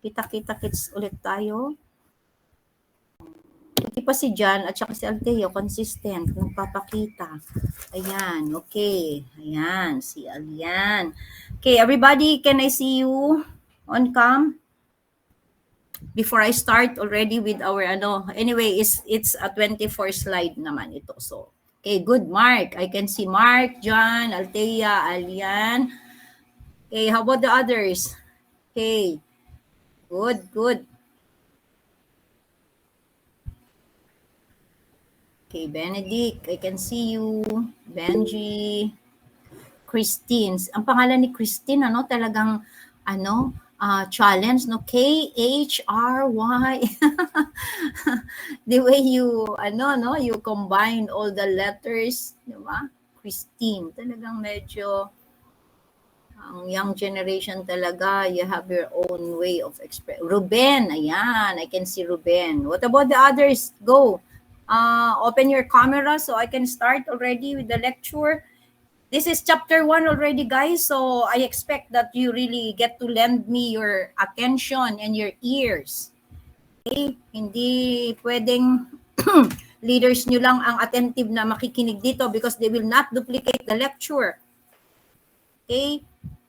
Kita-kita-kits ulit tayo. Hindi pa si Jan at saka si Alteo, consistent, nagpapakita. Ayan, okay. Ayan, si Alian. Okay, everybody, can I see you on cam? Before I start already with our anyway, it's a 24 slide naman ito. So, okay, good, Mark. I can see Mark, Jan, Althea, Alian. Okay, how about the others? Okay, good. Okay, Benedict, I can see you. Benji, Christine. Ang pangalan ni Christine, talagang, challenge, no? K-H-R-Y. The way you, you combine all the letters, di ba? Christine, talagang medyo, ang young generation talaga, you have your own way of express. Ruben, ayan, I can see Ruben. What about the others? Go. Open your camera so I can start already with the lecture. This is chapter 1 already, guys. So I expect that you really get to lend me your attention and your ears. Okay? Hindi pwedeng leaders nyo lang ang attentive na makikinig dito because they will not duplicate the lecture. Okay?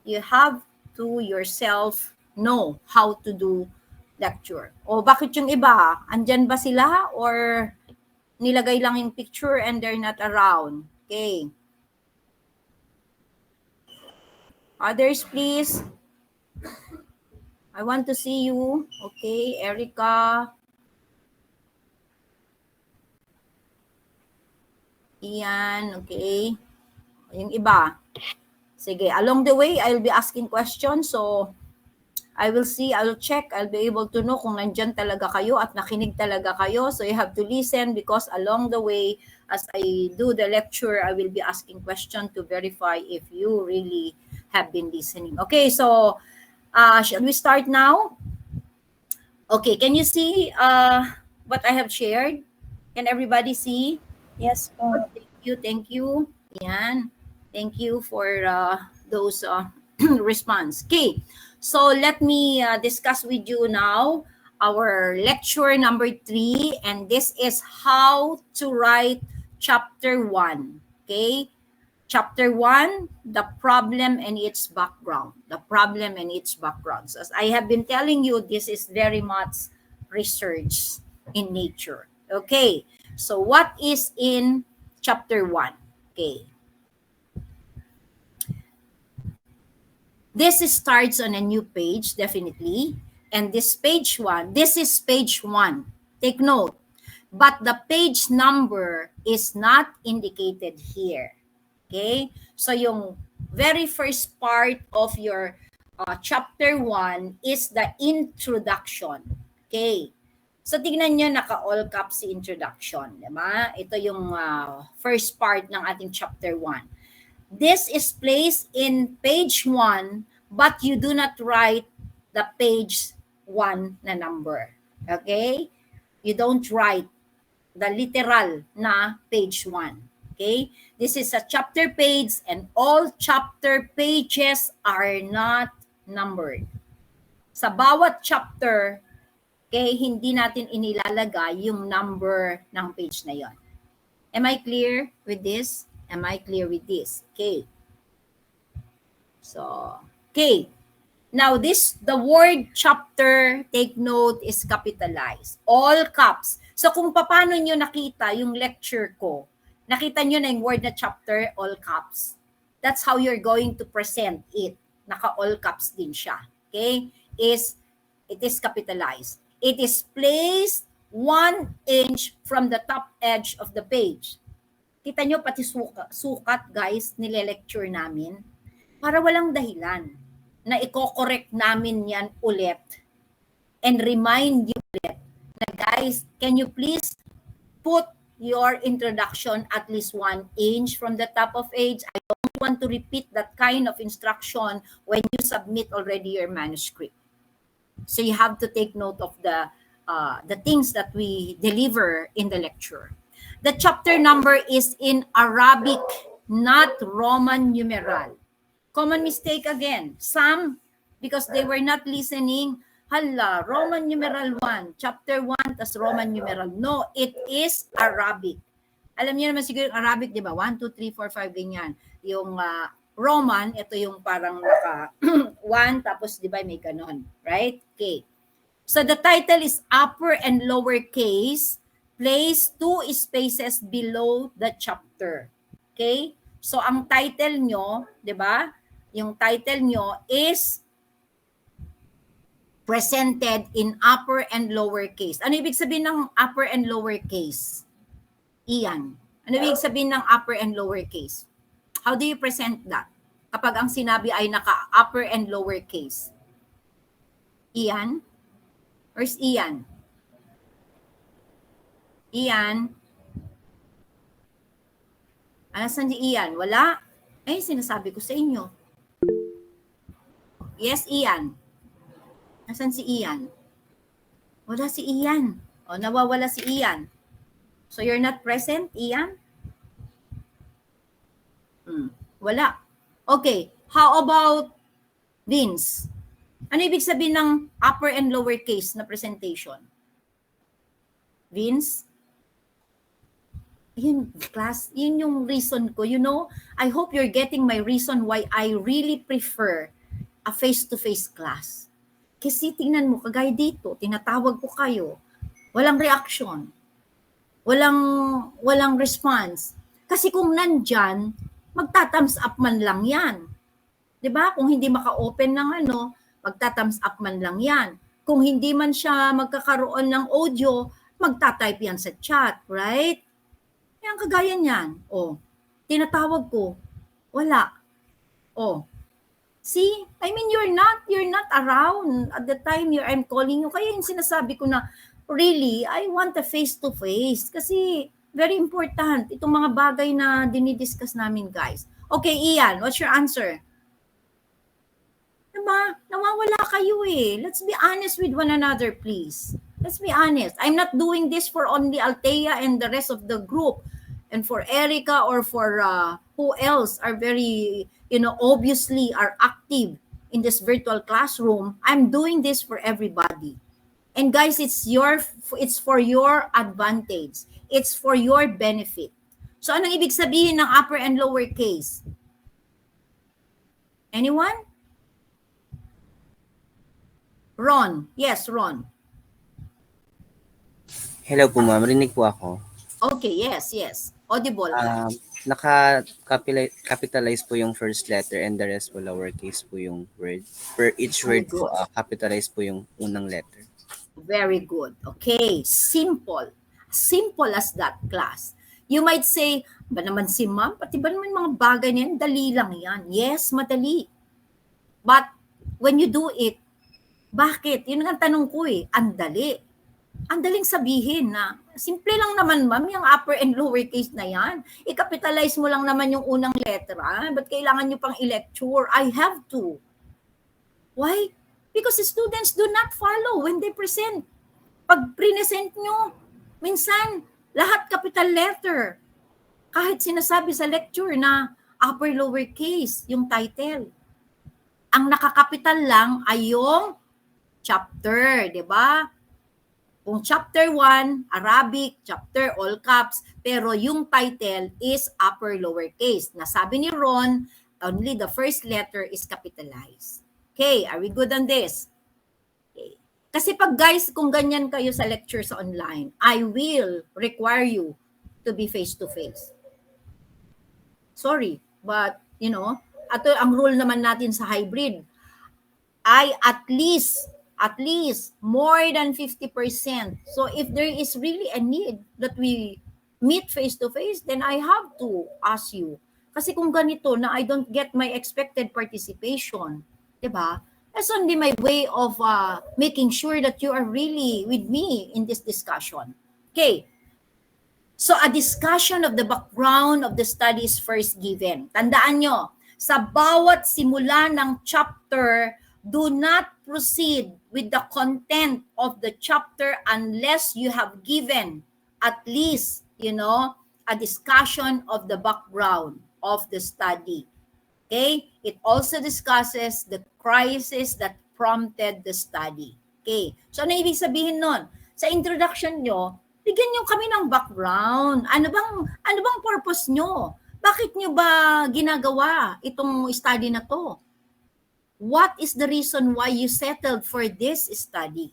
You have to yourself know how to do lecture. O bakit yung iba? Andyan ba sila or nilagay lang yung picture and they're not around? Okay. Others, please. I want to see you. Okay, Erica. Ian, okay. Yung iba. Sige, along the way, I'll be asking questions. So, I will see, I'll check, I'll be able to know kung nandyan talaga kayo at nakinig talaga kayo. So, you have to listen because along the way, as I do the lecture, I will be asking questions to verify if you really have been listening. Okay, so, shall we start now? Okay, can you see what I have shared? Can everybody see? Yes po. Thank you. Yan. Thank you for those response. Okay, so let me discuss with you now our lecture number 3, and this is how to write chapter 1. Okay, chapter 1, the problem and its background. The problem and its backgrounds. As I have been telling you, this is very much research in nature. Okay, so what is in chapter 1? Okay. This starts on a new page, definitely. And this page 1, this is page 1. Take note. But the page number is not indicated here. Okay? So yung very first part of your chapter 1 is the introduction. Okay? So tingnan nyo, naka-all caps si introduction. Diba? Ito yung first part ng ating chapter 1. This is placed in page 1, but you do not write the page 1 na number. Okay? You don't write the literal na page 1. Okay? This is a chapter page and all chapter pages are not numbered. Sa bawat chapter, okay, hindi natin inilalagay yung number ng page na yon. Am I clear with this? Am I clear with this? Okay. So, okay. Now, the word chapter, take note, is capitalized. All caps. So, kung paano nyo nakita yung lecture ko, nakita nyo na yung word na chapter, all caps. That's how you're going to present it. Naka-all caps din siya. Okay? It is capitalized. It is placed 1 inch from the top edge of the page. Kita nyo pati sukat, guys, nile-lecture namin para walang dahilan na i-correct namin yan ulit and remind you ulit na, guys, can you please put your introduction at least 1 inch from the top of page? I don't want to repeat that kind of instruction when you submit already your manuscript. So you have to take note of the things that we deliver in the lecture. The chapter number is in Arabic, not Roman numeral. Common mistake again. Some because they were not listening. Hala, Roman numeral 1, chapter 1, tas Roman numeral. No, it is Arabic. Alam niyo naman siguro yung Arabic, di ba? 1, 2, 3, 4, 5, ganyan. Yung Roman, ito yung parang naka 1, tapos di ba may ganon. Right? Okay. So the title is upper and lower case. Place 2 spaces below the chapter. Okay? So ang title nyo, di ba? Yung title nyo is presented in upper and lower case. Ano ibig sabihin ng upper and lower case? Ian. Ano ibig sabihin ng upper and lower case? How do you present that? Kapag ang sinabi ay naka-upper and lower case. Ian? Where's Ian? Ian? Nasaan si Ian? Wala? Ay, sinasabi ko sa inyo. Yes, Ian. Nasaan si Ian? Wala si Ian. O, nawawala si Ian. So, you're not present, Ian? Wala. Okay. How about Vince? Ano ibig sabihin ng upper and lower case na presentation? Vince? Yun, class, yun yung reason ko. You know, I hope you're getting my reason why I really prefer a face-to-face class. Kasi tingnan mo, kagaya dito, tinatawag ko kayo, walang reaction, walang response. Kasi kung nandyan, magta-thumbs up man lang yan. 'Di ba? Kung hindi maka-open ng magta-thumbs up man lang yan. Kung hindi man siya magkakaroon ng audio, magta-type yan sa chat, right? Yan, kagaya niyan. Tinatawag ko, wala. See, I mean, you're not around at the time I'm calling you. Kaya yung sinasabi ko na, really, I want a face-to-face. Kasi, very important. Itong mga bagay na dinidiscuss namin, guys. Okay, Ian, what's your answer? Diba? Nawawala kayo eh. Let's be honest with one another, please. Let's be honest. I'm not doing this for only Althea and the rest of the group. And for Erica or for who else are very, obviously are active in this virtual classroom. I'm doing this for everybody. And guys, it's for your advantage. It's for your benefit. So anong ibig sabihin ng upper and lower case? Anyone? Ron. Yes, Ron. Hello po ma'am, rinig po ako. Okay, yes. Audible. Naka-capitalize po yung first letter and the rest po lowercase po yung word. Per each word po, capitalize po yung unang letter. Very good. Okay, simple. Simple as that, class. You might say, ba naman si ma'am, pati ba naman mga bagay niyan, dali lang yan. Yes, madali. But when you do it, bakit? Yun ang tanong ko eh, ang dali. Ang daling sabihin na, simple lang naman ma'am, yung upper and lower case na yan. I-capitalize mo lang naman yung unang letra. Ba't kailangan nyo pang i-lecture? I have to. Why? Because the students do not follow when they present. Pag present nyo, minsan, lahat capital letter. Kahit sinasabi sa lecture na upper lower case, yung title. Ang nakakapital lang ay yung chapter, di ba? Kung chapter 1, Arabic, chapter all caps, pero yung title is upper lower case. Nasabi ni Ron, only the first letter is capitalized. Okay, are we good on this? Okay. Kasi pag guys, kung ganyan kayo sa lecture sa online, I will require you to be face-to-face. Sorry, but ato ang rule naman natin sa hybrid ay at least more than 50%. So if there is really a need that we meet face-to-face, then I have to ask you. Kasi kung ganito na I don't get my expected participation, diba? That's only my way of making sure that you are really with me in this discussion. Okay. So a discussion of the background of the study is first given. Tandaan nyo, sa bawat simula ng chapter, do not proceed with the content of the chapter unless you have given at least, a discussion of the background of the study. Okay? It also discusses the crisis that prompted the study. Okay. So, ano ibig sabihin nun? Sa introduction nyo, bigyan nyo kami ng background. Ano bang purpose nyo? Bakit nyo ba ginagawa itong study na to? What is the reason why you settled for this study?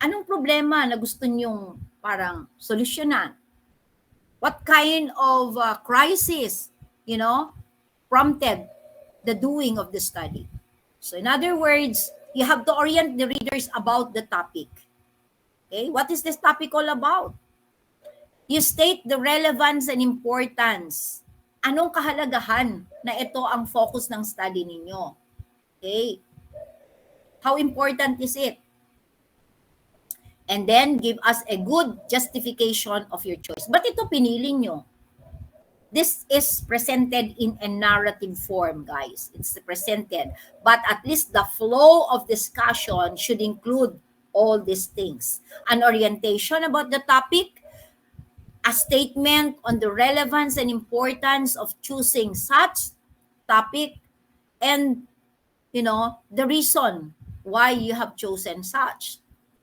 Anong problema na gusto nyong parang solusyonan? What kind of crisis, prompted the doing of the study? So in other words, you have to orient the readers about the topic. Okay, what is this topic all about? You state the relevance and importance. Anong kahalagahan na ito ang focus ng study ninyo? Okay. How important is it? And then give us a good justification of your choice. But ito pinili nyo? This is presented in a narrative form, guys. It's presented. But at least the flow of discussion should include all these things. An orientation about the topic, a statement on the relevance and importance of choosing such topic, and, the reason why you have chosen such.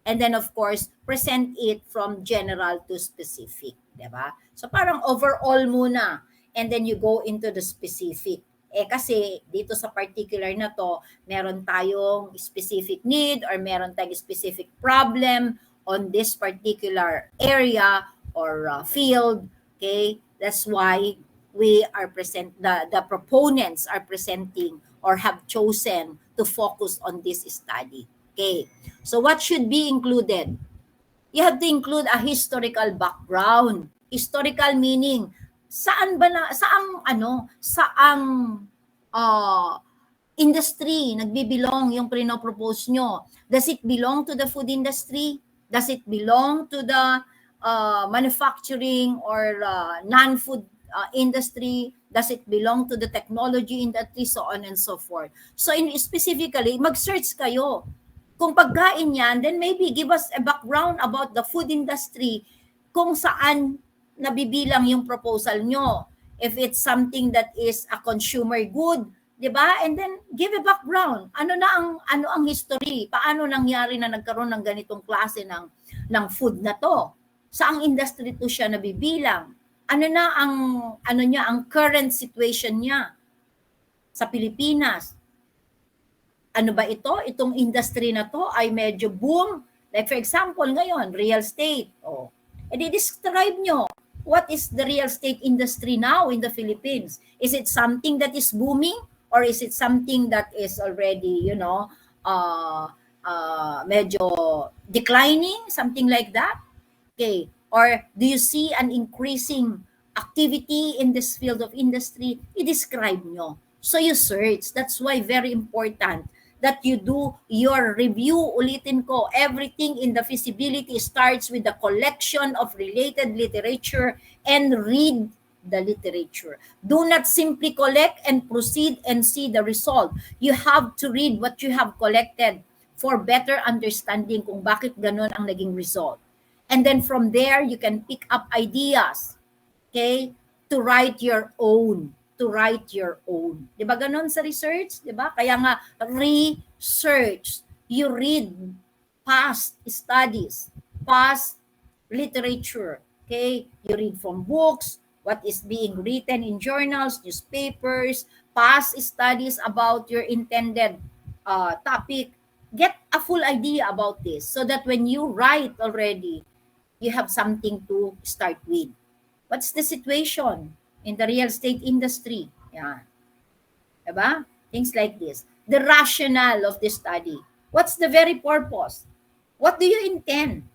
And then, of course, present it from general to specific. Diba? So, parang overall muna. And then you go into the specific. Kasi dito sa particular na to, meron tayong specific need or meron tayong specific problem on this particular area or field. Okay? That's why we are the proponents are presenting or have chosen to focus on this study. Okay. So what should be included? You have to include a historical background. Historical meaning, saang industry nagbibilong yung pinopropose nyo? Does it belong to the food industry? Does it belong to the manufacturing or non-food industry? Does it belong to the technology industry? So on and so forth. So specifically, mag-search kayo. Kung pagkain yan, then maybe give us a background about the food industry kung saan nabibilang yung proposal nyo. If it's something that is a consumer good, di ba? And then give a background. Ano ang history? Paano nangyari na nagkaroon ng ganitong klase ng food na to? Saang industry to siya nabibilang? Ano na ang current situation niya sa Pilipinas? Ano ba ito? Itong industry na to ay medyo boom. Like for example, ngayon, real estate. I-describe nyo, what is the real estate industry now in the Philippines? Is it something that is booming? Or is it something that is already, medyo declining? Something like that? Okay. Or do you see an increasing activity in this field of industry? I-describe nyo. So you search. That's why very important that you do your review. Ulitin ko, everything in the feasibility starts with the collection of related literature and read the literature. Do not simply collect and proceed and see the result. You have to read what you have collected for better understanding kung bakit ganun ang naging result. And then from there, you can pick up ideas, okay, to write your own. Di ba ganun sa research? Di ba? Kaya nga, research. You read past studies, past literature. Okay? You read from books, what is being written in journals, newspapers, past studies about your intended topic. Get a full idea about this so that when you write already, you have something to start with. What's the situation in the real estate industry? Yeah. Diba? Things like this. The rationale of the study. What's the very purpose? What do you intend,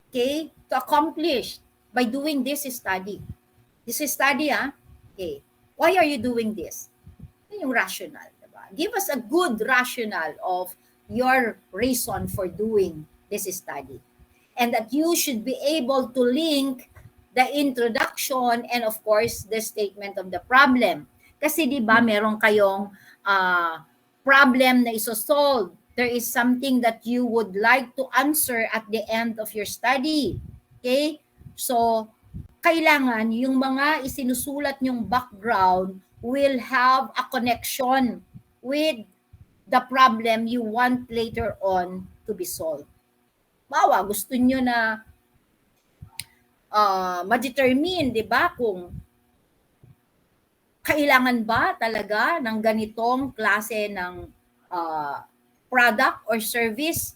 okay, to accomplish by doing this study? This study, okay. Why are you doing this? Yung rationale, diba? Give us a good rationale of your reason for doing this study. And that you should be able to link the introduction and of course the statement of the problem. Kasi di ba meron kayong problem na isosolve. There is something that you would like to answer at the end of your study. Okay? So, kailangan yung mga isinusulat nyong background will have a connection with the problem you want later on to be solved. Bawa, gusto nyo na ma-determine, di ba, kung kailangan ba talaga ng ganitong klase ng uh, product or service.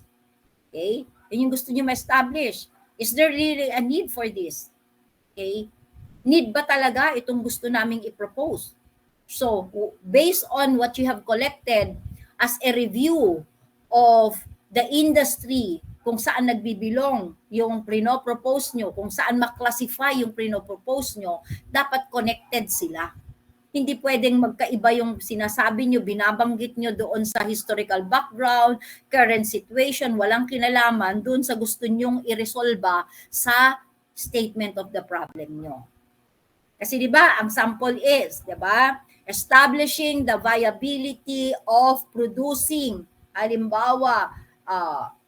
Okay? Yun yung gusto nyo ma-establish. Is there really a need for this? Okay? Need ba talaga itong gusto naming i-propose? So, based on what you have collected as a review of the industry, kung saan nagbibilong yung pinopropose nyo, kung saan maklasify yung pinopropose nyo, dapat connected sila. Hindi pwedeng magkaiba yung sinasabi nyo, binabanggit nyo doon sa historical background, current situation, walang kinalaman doon sa gusto nyong iresolba sa statement of the problem nyo. Kasi di ba, ang sample is, di ba, establishing the viability of producing, halimbawa,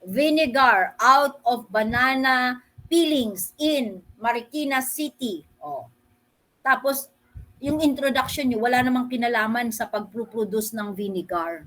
vinegar out of banana peelings in Marikina City. Oh. Tapos, yung introduction nyo, wala namang kinalaman sa pag-produce ng vinegar.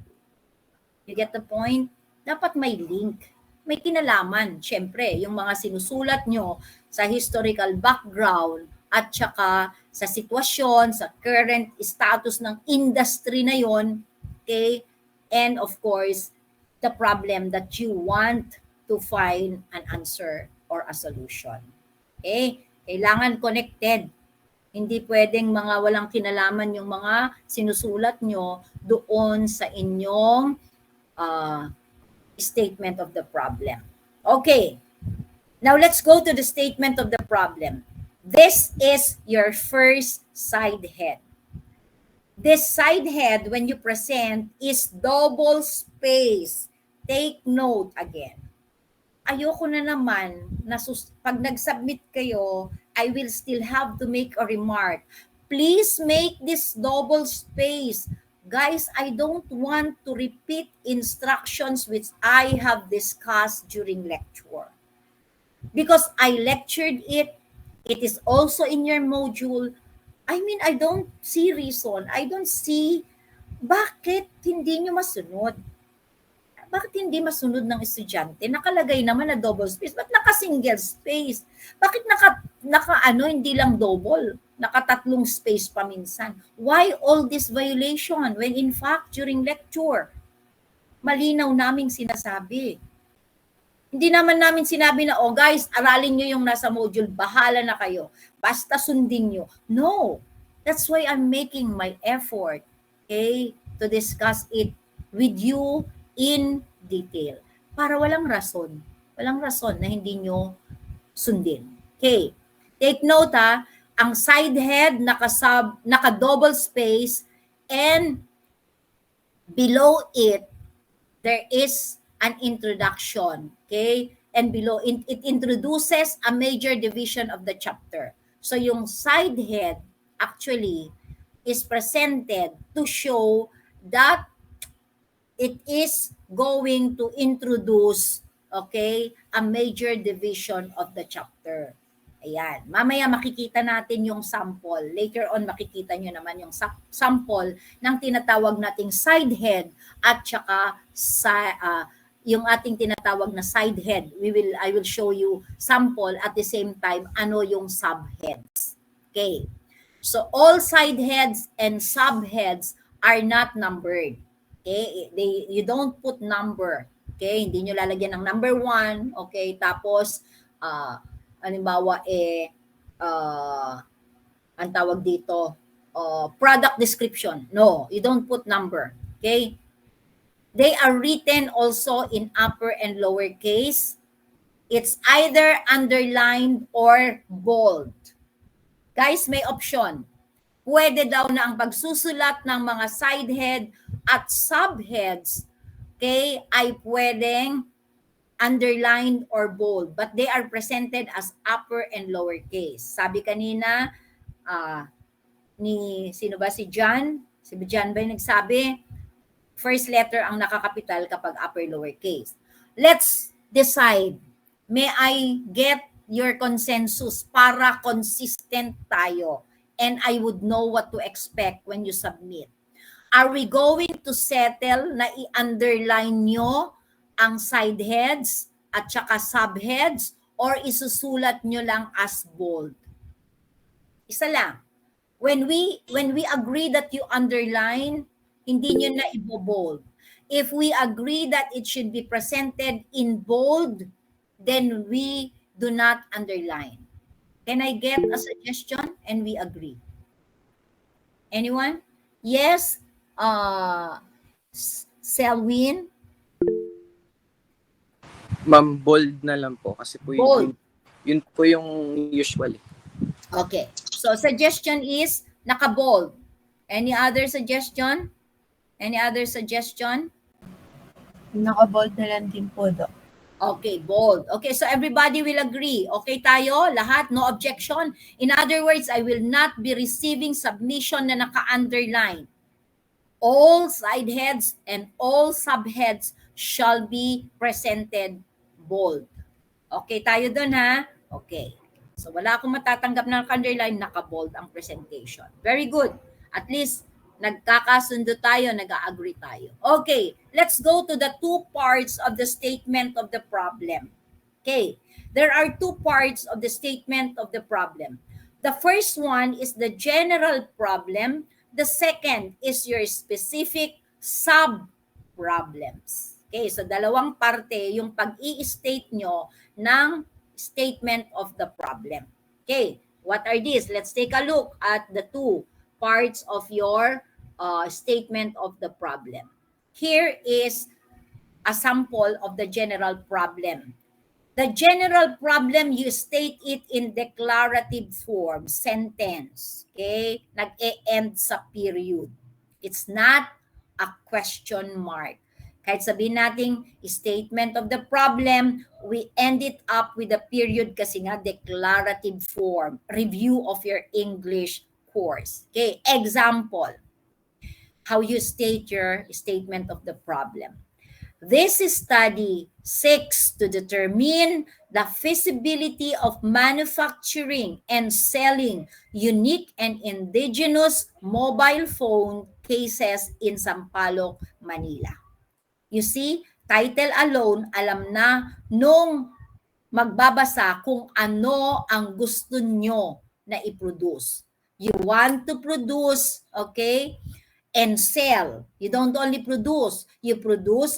You get the point? Dapat may link. May kinalaman. Siyempre, yung mga sinusulat nyo sa historical background at saka sa sitwasyon, sa current status ng industry na yon, okay? And of course, the problem that you want to find an answer or a solution. Okay? Kailangan connected. Hindi pwedeng mga walang kinalaman yung mga sinusulat nyo doon sa inyong statement of the problem. Okay. Now let's go to the statement of the problem. This is your first side head. This side head, when you present, is double space. Take note again. Ayoko na naman na pag nag-submit kayo, I will still have to make a remark. Please make this double space. Guys, I don't want to repeat instructions which I have discussed during lecture. Because I lectured it, it is also in your module. I mean, I don't see reason. I don't see bakit hindi nyo masunod. Bakit hindi masunod ng estudyante? Nakalagay naman na double space. Ba't naka-single space? Bakit hindi lang double? Nakatatlong space pa minsan. Why all this violation when in fact during lecture, malinaw naming sinasabi. Hindi naman namin sinabi na, oh guys, aralin nyo yung nasa module, bahala na kayo. Basta sundin nyo. No. That's why I'm making my effort, okay, to discuss it with you in detail. Para walang rason. Walang rason na hindi nyo sundin. Okay. Take note ha, ang side head naka-double space and below it, there is an introduction. Okay? And below, it introduces a major division of the chapter. So yung side head actually is presented to show that it is going to introduce, okay, a major division of the chapter. Ayan. Mamaya makikita natin yung sample. Later on, makikita nyo naman yung sample ng tinatawag nating side head at saka yung ating tinatawag na side head. I will show you sample at the same time ano yung subheads. Okay. So all side heads and subheads are not numbered. Okay? You don't put number. Okay? Hindi nyo lalagyan ng number 1. Okay? Tapos, halimbawa, ang tawag dito, product description. No, you don't put number. Okay? They are written also in upper and lower case. It's either underlined or bold. Guys, may option. Pwede daw na ang pagsusulat ng mga side head at subheads, okay, ay pwedeng underlined or bold, but they are presented as upper and lower case. Sabi kanina, sino ba, si John? Si John ba yung nagsabi? First letter ang nakakapital kapag upper lower case. Let's decide. May I get your consensus para consistent tayo and I would know what to expect when you submit. Are we going to settle na i-underline nyo ang side heads at saka subheads or isusulat nyo lang as bold? Isa lang. When we agree that you underline, hindi nyo na ibo-bold. If we agree that it should be presented in bold, then we do not underline. Can I get a suggestion? And we agree. Anyone? Yes? Selwyn? Ma'am, bold na lang po kasi po Bold. yun po yung usual. Okay. So, suggestion is naka-bold. Any other suggestion? Any other suggestion? Naka-bold na lang din po, Doc. Okay, bold. Okay, so everybody will agree. Okay tayo? Lahat? No objection? In other words, I will not be receiving submission na naka-underline. All side heads and all subheads shall be presented bold. Okay tayo dun, ha? Okay. So wala akong matatanggap na naka-underline, naka-bold ang presentation. Very good. At least nagkakasundo tayo, nag-agree tayo. Okay, let's go to the two parts of the statement of the problem. Okay, there are two parts of the statement of the problem. The first one is the general problem. The second is your specific sub-problems. Okay, so dalawang parte yung pag-i-state nyo ng statement of the problem. Okay, what are these? Let's take a look at the two parts of your statement of the problem. Here is a sample of the general problem. The general problem, you state it in declarative form, sentence. Okay? Nag-e-end sa period. It's not a question mark. Kahit sabihin natin statement of the problem, we end it up with a period kasi nga declarative form. Review of your English course. Okay? Example. How you state your statement of the problem. This study seeks to determine the feasibility of manufacturing and selling unique and indigenous mobile phone cases in Sampaloc, Manila. You see, title alone, alam na nung magbabasa kung ano ang gusto nyo na i-produce. You want to produce, okay, and sell. You don't only produce, you produce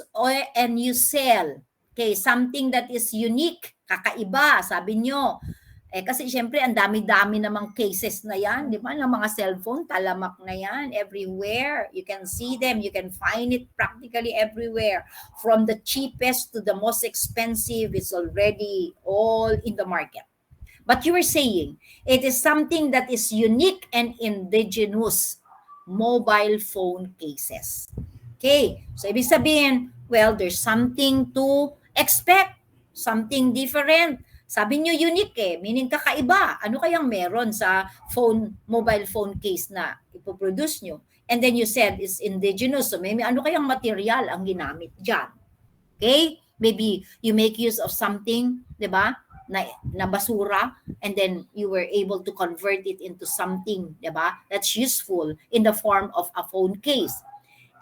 and you sell. Okay, something that is unique, kakaiba, sabi nyo. Kasi syempre, ang dami-dami namang cases na yan, di ba? Ng mga cellphone, talamak na yan, everywhere. You can see them, you can find it practically everywhere. From the cheapest to the most expensive, it's already all in the market. But you were saying, it is something that is unique and indigenous mobile phone cases. Okay, so ibig sabihin, well, there's something to expect, something different. Sabi nyo unique meaning kakaiba. Ano kayang meron sa mobile phone case na ipoproduce nyo? And then you said it's indigenous. So maybe ano kayang material ang ginamit dyan? Okay, maybe you make use of something, di ba? Na basura, and then you were able to convert it into something, diba, that's useful in the form of a phone case.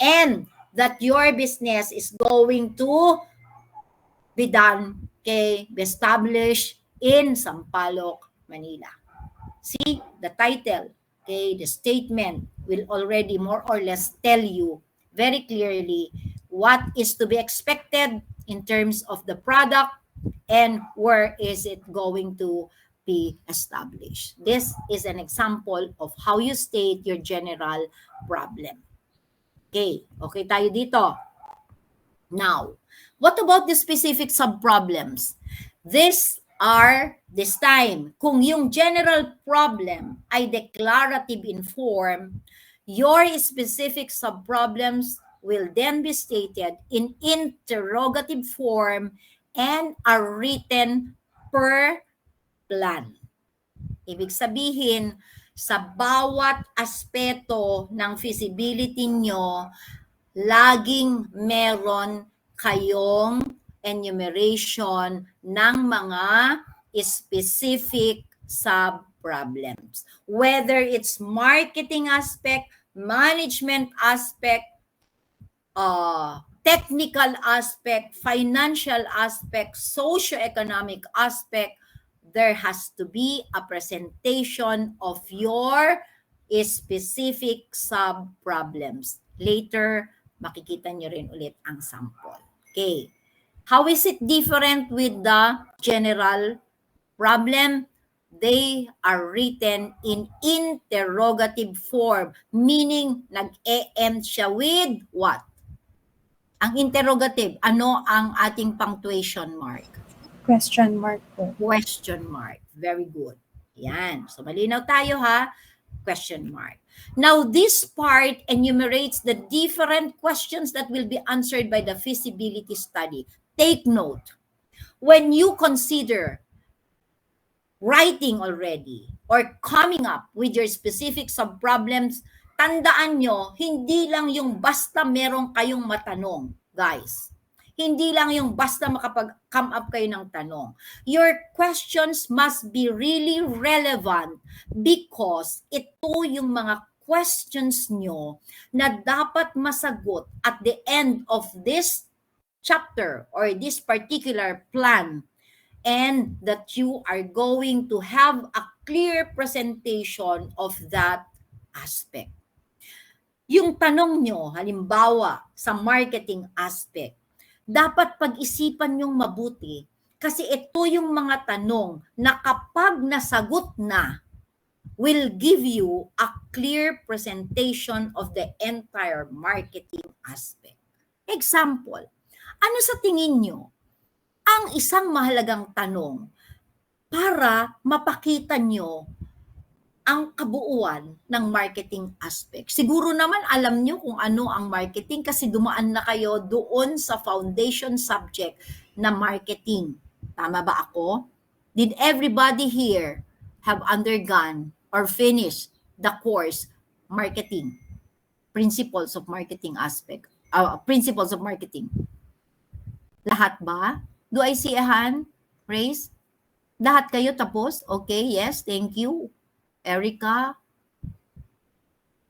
And that your business is going to be done, okay, be established in Sampaloc, Manila. See, the title, okay, the statement will already more or less tell you very clearly what is to be expected in terms of the product and where is it going to be established. This is an example of how you state your general problem. Okay, okay tayo dito. Now, what about the specific sub-problems? These are, this time, kung yung general problem ay declarative in form, your specific sub-problems will then be stated in interrogative form and are written per plan. Ibig sabihin, sa bawat aspeto ng feasibility nyo, laging meron kayong enumeration ng mga specific sub-problems. Whether it's marketing aspect, management aspect, technical aspect, financial aspect, socioeconomic aspect, there has to be a presentation of your specific sub-problems. Later, makikita nyo rin ulit ang sample. Okay. How is it different with the general problem? They are written in interrogative form, meaning nag-e-end siya with what? Ang interrogative, ano ang ating punctuation mark? Question mark po. Question mark. Very good. Yan. So, malinaw tayo ha. Question mark. Now, this part enumerates the different questions that will be answered by the feasibility study. Take note. When you consider writing already or coming up with your specific sub-problems, tandaan nyo, hindi lang yung basta meron kayong matanong, guys. Hindi lang yung basta makapag-come up kayo ng tanong. Your questions must be really relevant because ito yung mga questions nyo na dapat masagot at the end of this chapter or this particular plan, and that you are going to have a clear presentation of that aspect. Yung tanong nyo, halimbawa, sa marketing aspect, dapat pag-isipan nyong mabuti kasi ito yung mga tanong na kapag nasagot na, will give you a clear presentation of the entire marketing aspect. Example, ano sa tingin nyo ang isang mahalagang tanong para mapakita nyo ang kabuuan ng marketing aspect? Siguro naman alam nyo kung ano ang marketing kasi dumaan na kayo doon sa foundation subject na marketing. Tama ba ako? Did everybody here have undergone or finished the course marketing? Principles of marketing aspect. Principles of marketing. Lahat ba? Do I see a hand raise? Lahat kayo tapos? Okay, yes, thank you. Erica?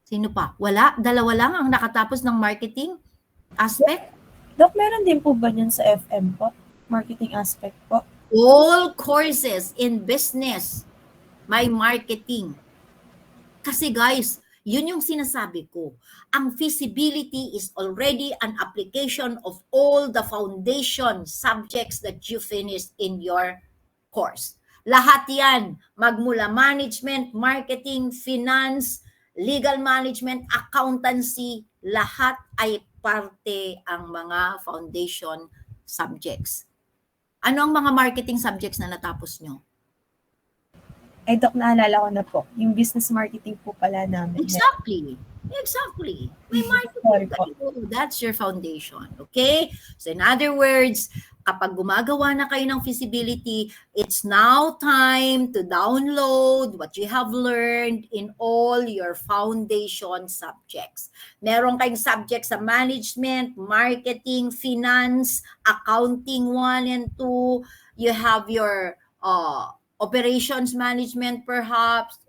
Sino pa? Wala? Dalawa lang ang nakatapos ng marketing aspect? Dok, meron din po ba yun sa FM po? Marketing aspect po? All courses in business may marketing. Kasi guys, yun yung sinasabi ko. Ang feasibility is already an application of all the foundation subjects that you finished in your course. Lahat yan, magmula management, marketing, finance, legal management, accountancy, lahat ay parte ang mga foundation subjects. Ano ang mga marketing subjects na natapos nyo? Ay, Dok, naalala ko na po. Yung business marketing po pala namin. Exactly. May marketing kayo. That's your foundation. Okay? So in other words, kapag gumagawa na kayo ng feasibility, it's now time to download what you have learned in all your foundation subjects. Meron kayong subjects sa management, marketing, finance, accounting 1 and 2. You have your operations management perhaps.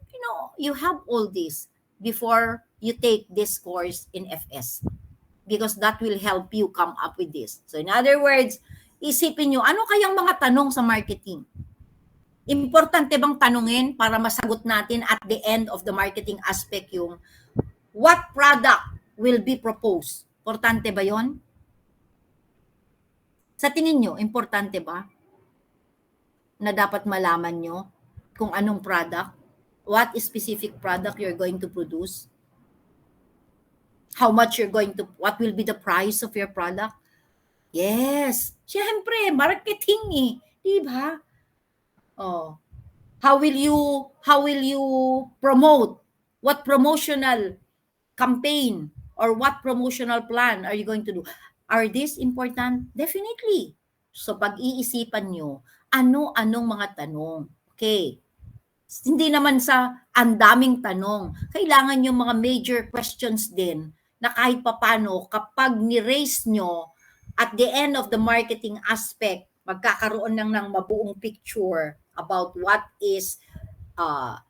You have all this before you take this course in FS because that will help you come up with this. So in other words, isipin nyo, ano kayang mga tanong sa marketing? Importante bang tanungin para masagot natin at the end of the marketing aspect yung what product will be proposed? Importante ba yon? Sa tingin nyo, importante ba na dapat malaman nyo kung anong product, what specific product you're going to produce, how much what will be the price of your product? Yes, syempre, marketing eh, di ba? Oh, how will you promote? What promotional campaign or what promotional plan are you going to do? Are these important? Definitely. So pag-iisipan nyo, ano-anong mga tanong. Okay. Hindi naman sa ang daming tanong. Kailangan yung mga major questions din na kahit papano kapag ni-raise nyo at the end of the marketing aspect, magkakaroon ng mabuong picture about what is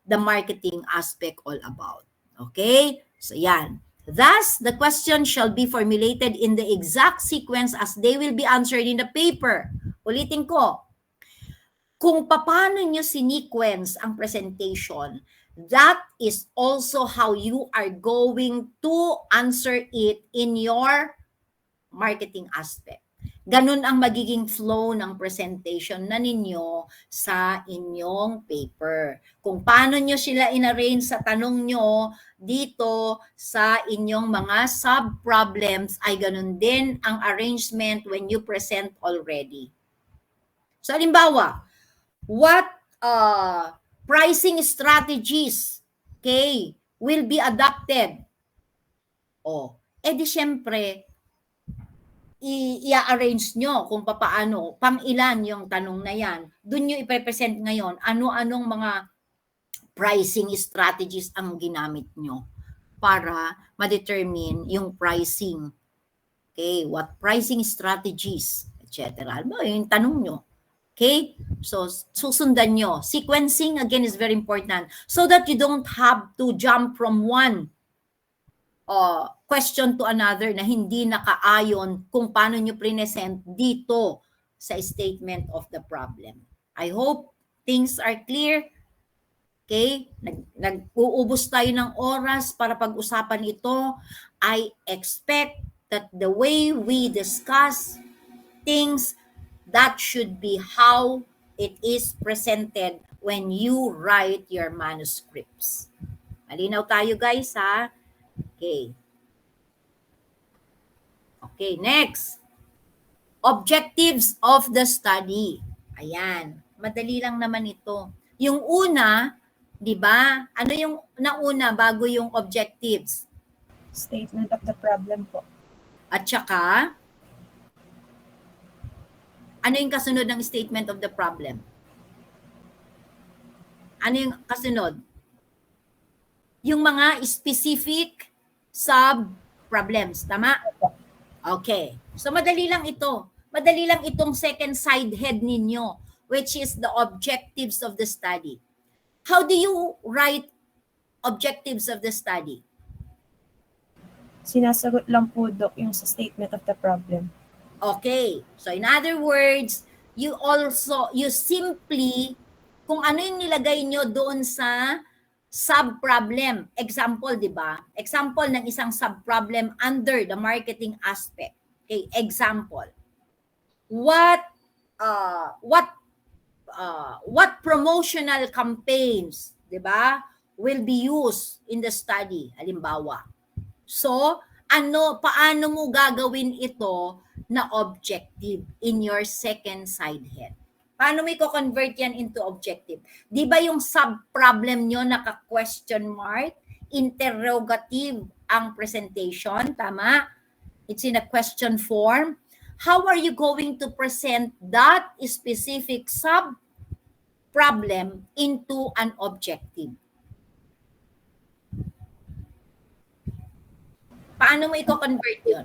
the marketing aspect all about. Okay? So yan. Thus, the question shall be formulated in the exact sequence as they will be answered in the paper. Ulitin ko, kung paano nyo sinequence ang presentation, that is also how you are going to answer it in your marketing aspect. Ganun ang magiging flow ng presentation na ninyo sa inyong paper. Kung paano nyo sila inarrange sa tanong nyo dito sa inyong mga sub-problems ay ganun din ang arrangement when you present already. So, halimbawa, what pricing strategies, okay, will be adopted? Di syempre, i-arrange nyo kung paano, pang ilan yung tanong na yan. Doon nyo ipresent ngayon, ano-anong mga pricing strategies ang ginamit nyo para ma-determine yung pricing. Okay, what pricing strategies, etc. Ano yung tanong nyo? Okay, so susundan nyo. Sequencing, again, is very important so that you don't have to jump from one question to another na hindi nakaayon kung paano nyo present dito sa statement of the problem. I hope things are clear. Okay? Nag-uubos tayo ng oras para pag-usapan ito. I expect that the way we discuss things, that should be how it is presented when you write your manuscripts. Malinaw tayo, guys, ha? Okay. Okay, next. Objectives of the study. Ayan, madali lang naman ito. Yung una, di ba? Ano yung nauna bago yung objectives? Statement of the problem po. At saka, ano yung kasunod ng statement of the problem? Ano yung kasunod? Yung mga specific sub-problems. Tama? Okay. So, madali lang ito. Madali lang itong second side head ninyo, which is the objectives of the study. How do you write objectives of the study? Sinasagot lang po, Doc, yung sa statement of the problem. Okay. So, in other words, you simply, kung ano yung nilagay nyo doon sa sub-problem. Example, di ba? Example ng isang sub-problem under the marketing aspect. Okay, example. What promotional campaigns, di ba, will be used in the study, halimbawa. So, paano mo gagawin ito na objective in your second side head? Paano mo i-convert yan into objective? Di ba yung sub-problem nyo naka-question mark, interrogative ang presentation, tama? It's in a question form. How are you going to present that specific sub-problem into an objective? Paano mo i-convert yun?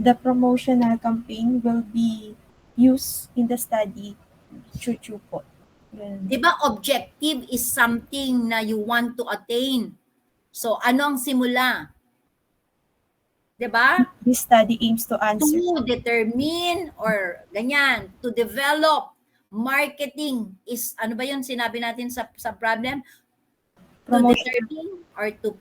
The promotional campaign will be used in the study. Chuchu po. Di ba objective is something na you want to attain? So, ano ang simula? Di ba? This study aims to answer. To determine or ganyan, to develop marketing is, ano ba yun sinabi natin sa problem? To determine or to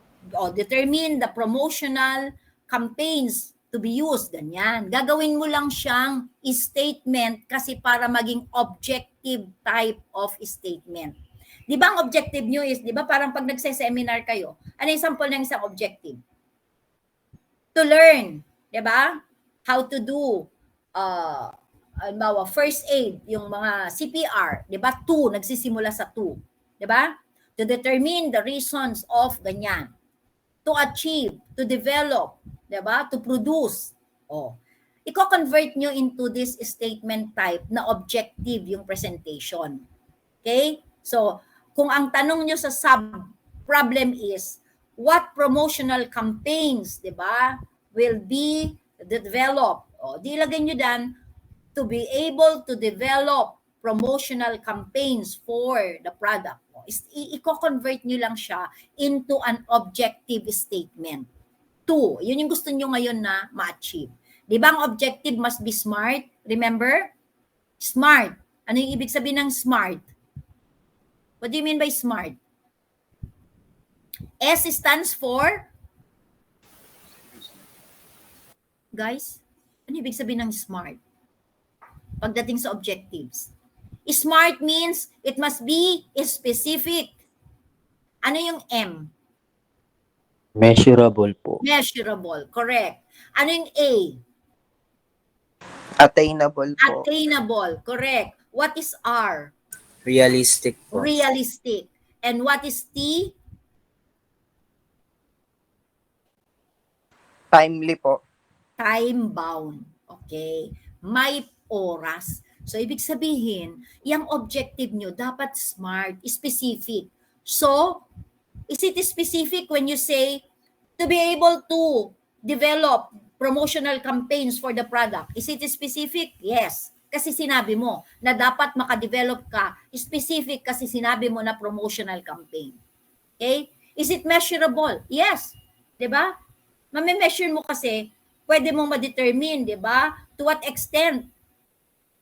determine the promotional campaigns to be used, ganyan. Gagawin mo lang siyang statement kasi para maging objective type of statement. Di ba ang objective nyo is, di ba parang pag nagse-seminar kayo, ano yung sample ng isang objective? To learn, di ba? How to do first aid, yung mga CPR, di ba? Nagsisimula sa 2, di ba? To determine the reasons of ganyan. To achieve, to develop, diba? To produce. Iko-convert nyo into this statement type na objective yung presentation. Okay? So, kung ang tanong nyo sa sub-problem is, what promotional campaigns, diba, will be developed? Di ilagay nyo dan, to be able to develop promotional campaigns for the product mo. I-convert nyo lang siya into an objective statement. 2, yun yung gusto nyo ngayon na ma-achieve. Di ba ang objective must be smart? Remember? Smart. Ano yung ibig sabihin ng smart? What do you mean by smart? S stands for? Guys, ano ibig sabihin ng smart? Pagdating sa objectives. Smart means it must be specific. Ano yung M? Measurable po. Measurable, correct. Ano yung A? Attainable po. Attainable, correct. What is R? Realistic po. Realistic. And what is T? Timely po. Time-bound. Okay. May oras. So, ibig sabihin, yung objective nyo dapat smart, specific. So, is it specific when you say to be able to develop promotional campaigns for the product? Is it specific? Yes. Kasi sinabi mo na dapat makadevelop ka. Specific kasi sinabi mo na promotional campaign. Okay? Is it measurable? Yes. Diba? Mame-measure mo kasi, pwede mong ma-determine, diba? To what extent,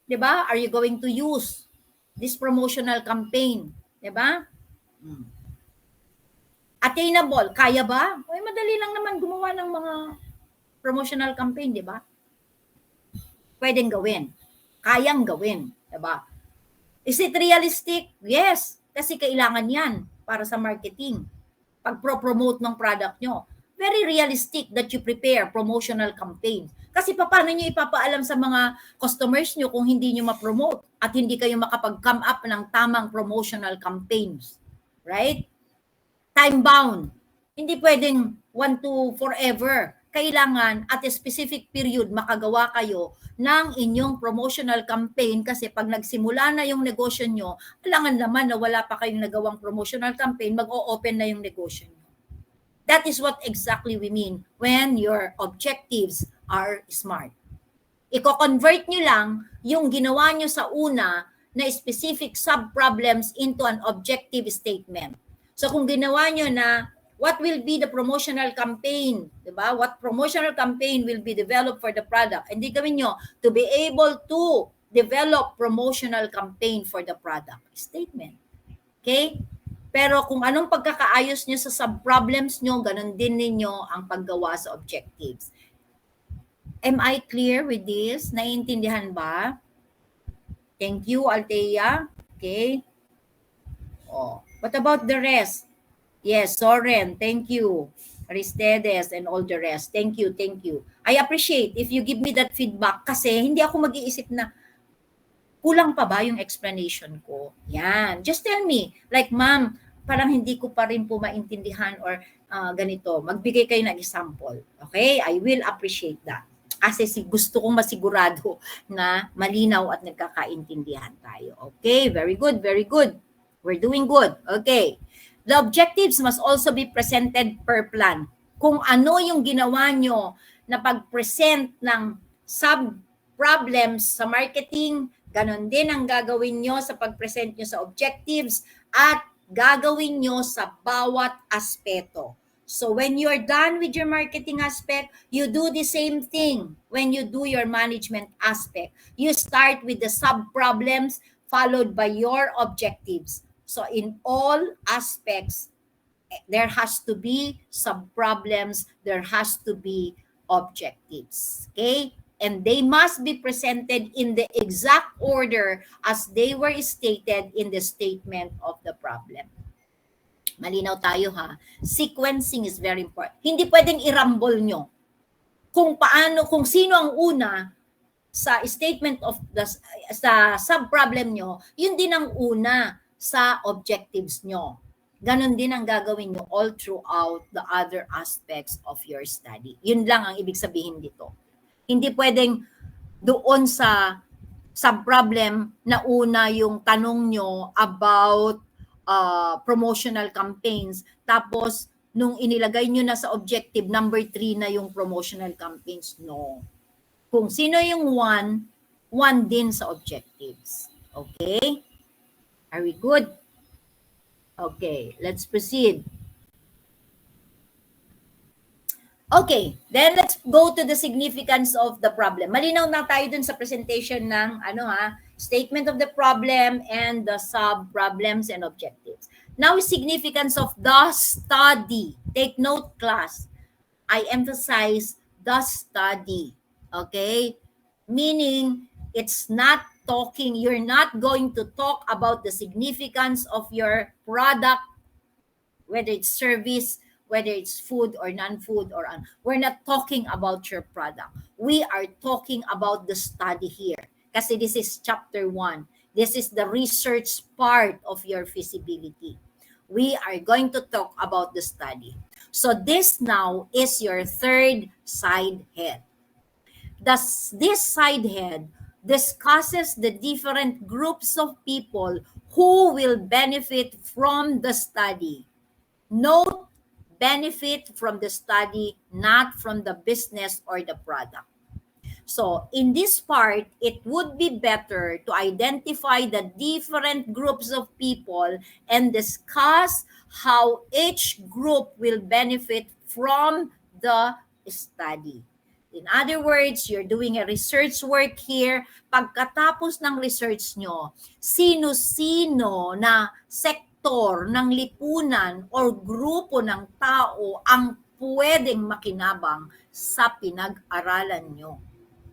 diba? Are you going to use this promotional campaign? Diba? Attainable, kaya ba? Ay, madali lang naman gumawa ng mga promotional campaign, di ba? Pwedeng gawin. Kayang gawin, di ba? Is it realistic? Yes, kasi kailangan yan para sa marketing. Pag pro-promote ng product nyo, very realistic that you prepare promotional campaign. Kasi paano nyo ipapaalam sa mga customers nyo kung hindi nyo ma-promote at hindi kayo makapag-come up ng tamang promotional campaigns? Right? Time-bound. Hindi pwedeng 1 to forever. Kailangan at a specific period makagawa kayo ng inyong promotional campaign kasi pag nagsimula na yung negosyo nyo, alangan naman na wala pa kayong nagawang promotional campaign, mag-o-open na yung negosyo nyo. That is what exactly we mean when your objectives are smart. Iko-convert nyo lang yung ginawa nyo sa una na specific sub-problems into an objective statement. So kung ginawa nyo na what will be the promotional campaign, diba? What promotional campaign will be developed for the product? Hindi gawin nyo to be able to develop promotional campaign for the product. Statement. Okay? Pero kung anong pagkakaayos nyo sa sub-problems nyo, ganun din ninyo ang paggawa sa objectives. Am I clear with this? Naiintindihan ba? Thank you, Althea. Okay. Oh, what about the rest? Yes, Soren, thank you. Aristedes and all the rest. Thank you, thank you. I appreciate if you give me that feedback kasi hindi ako mag-iisip na kulang pa ba yung explanation ko? Yan. Just tell me. Like, ma'am, parang hindi ko pa rin po maintindihan or ganito. Magbigay kayo ng example. Okay? I will appreciate that. Kasi gusto kong masigurado na malinaw at nagkakaintindihan tayo. Okay? Very good, very good. We're doing good. Okay. The objectives must also be presented per plan. Kung ano yung ginawa nyo na pag-present ng sub-problems sa marketing, ganon din ang gagawin nyo sa pag-present nyo sa objectives at gagawin nyo sa bawat aspeto. So when you're done with your marketing aspect, you do the same thing when you do your management aspect. You start with the sub-problems followed by your objectives. So in all aspects, there has to be sub-problems, there has to be objectives. Okay? And they must be presented in the exact order as they were stated in the statement of the problem. Malinaw tayo ha. Sequencing is very important. Hindi pwedeng i-rumble nyo. Kung paano, kung sino ang una sa statement of the sa sub-problem nyo, yun din ang una sa objectives nyo. Ganon din ang gagawin nyo all throughout the other aspects of your study. Yun lang ang ibig sabihin dito. Hindi pwedeng doon sa sub-problem na una yung tanong nyo about promotional campaigns. Tapos, nung inilagay nyo na sa objective, number 3 na yung promotional campaigns. No. Kung sino yung one din sa objectives. Okay? Are we good? Okay, let's proceed. Okay, then let's go to the significance of the problem. Malinaw na tayo dun sa presentation ng statement of the problem and the sub-problems and objectives. Now, significance of the study. Take note, class. I emphasize the study. Okay? Meaning, it's not talking, you're not going to talk about the significance of your product, whether it's service, whether it's food or non-food we're not talking about your product. We are talking about the study here. Kasi this is chapter 1. This is the research part of your feasibility. We are going to talk about the study. So this now is your third side head. This side head discusses the different groups of people who will benefit from the study. Note, benefit from the study, not from the business or the product. So in this part, it would be better to identify the different groups of people and discuss how each group will benefit from the study. In other words, you're doing a research work here. Pagkatapos ng research nyo, sino-sino na sektor ng lipunan or grupo ng tao ang pwedeng makinabang sa pinag-aralan nyo?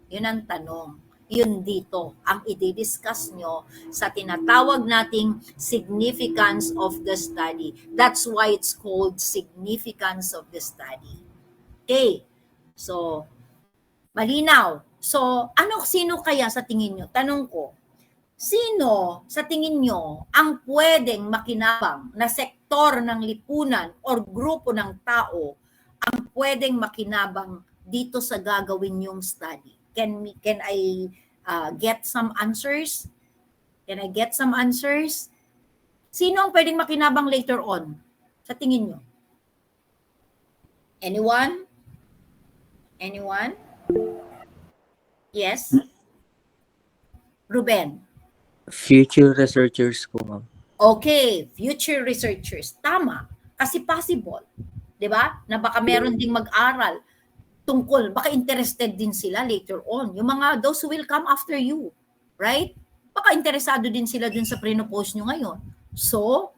Yun ang tanong. Yun dito ang i-discuss nyo sa tinatawag nating significance of the study. That's why it's called significance of the study. Okay. So, malinaw. So, sino kaya sa tingin nyo? Tanong ko, sino sa tingin nyo ang pwedeng makinabang na sektor ng lipunan or grupo ng tao ang pwedeng makinabang dito sa gagawin yung study? Can I get some answers? Can I get some answers? Sino ang pwedeng makinabang later on? Sa tingin nyo? Anyone? Anyone? Yes? Ruben? Future researchers po, ma'am. Okay, future researchers. Tama. Kasi possible. 'Di ba? Na baka meron ding mag-aral tungkol, baka interested din sila later on. Yung mga those who will come after you. Right? Baka interesado din sila dun sa pre-post nyo ngayon. So,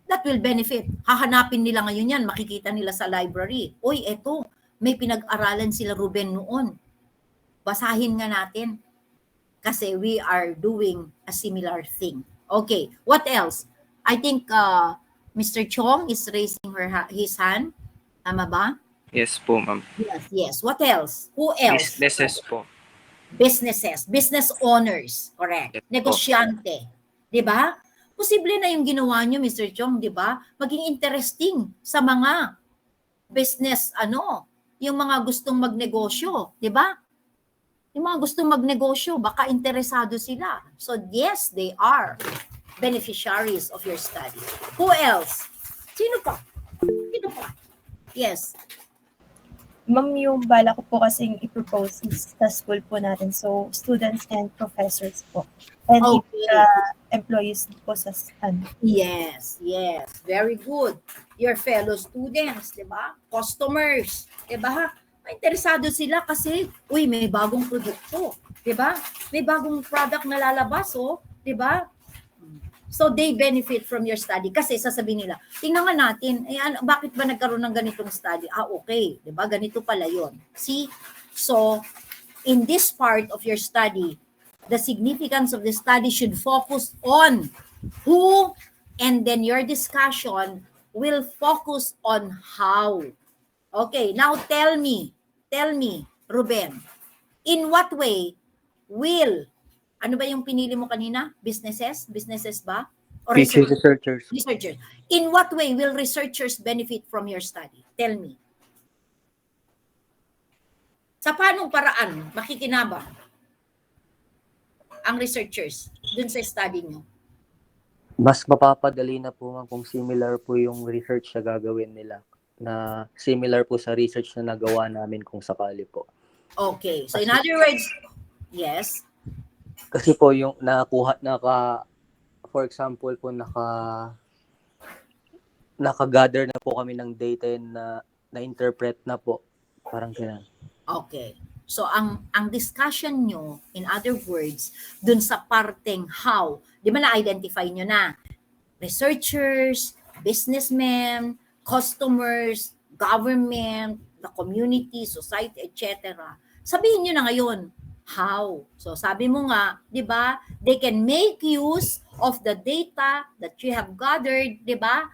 that will benefit. Hahanapin nila ngayon yan. Makikita nila sa library. Uy, eto, may pinag-aralan sila Ruben noon. Basahin nga natin. Kasi we are doing a similar thing. Okay, what else? I think Mr. Chong is raising his hand. Tama ba? Yes po, ma'am. Yes. What else? Who else? Businesses po. Businesses, business owners, correct. Yes po. Negosyante, 'di ba? Posible na yung ginawa niyo, Mr. Chong, 'di ba? Maging interesting sa mga business yung mga gustong magnegosyo, 'di ba? Yung mga gustong magnegosyo, baka interesado sila. So yes, they are beneficiaries of your study. Who else? Sino pa? Yes. Ma'am, yung bala ko po kasing i-propose is sa school po natin. So, students and professors po. And Okay. employees po sa Yes. Very good. Your fellow students, di ba? Customers, di ba? Interesado sila kasi, may bagong produkto, di ba? May bagong product na lalabas, di ba? So they benefit from your study kasi sasabihin nila, tingnan nga natin, bakit ba nagkaroon ng ganitong study? Okay, di ba? Ganito pala yon. See? So, in this part of your study, the significance of the study should focus on who, and then your discussion will focus on how. Okay, now tell me, Ruben, in what way will, ano ba yung pinili mo kanina? Businesses ba? Or Future researchers. Researchers. In what way will researchers benefit from your study? Tell me. Sa paanong paraan makikinabang ang researchers dun sa study nyo? Mas mapapadali na po, ma'am, kung similar po yung research na gagawin nila. Na similar po sa research na nagawa namin kung sakali po. Okay. So in other words, yes. Kasi po yung for example po, naka-gather na po kami ng data na na-interpret na po. Parang ganun. Okay. So ang discussion nyo, in other words, dun sa parteng how, di ba na-identify nyo na? Researchers, businessmen, customers, government, the community, society, etc. Sabihin nyo na ngayon, how? So sabi mo nga, di ba, they can make use of the data that you have gathered, di ba,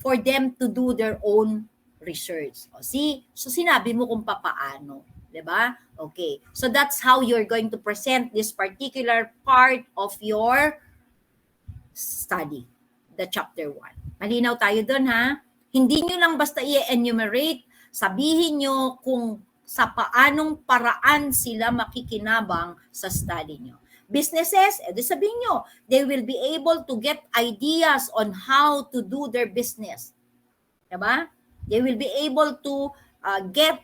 for them to do their own research. O, see? So sinabi mo kung papaano, 'di ba? Okay. So that's how you're going to present this particular part of your study, the chapter 1. Malinaw tayo doon, ha? Hindi nyo lang basta i-enumerate, sabihin nyo kung sa paanong paraan sila makikinabang sa study nyo. Businesses, edi sabihin nyo, they will be able to get ideas on how to do their business. Diba? They will be able to get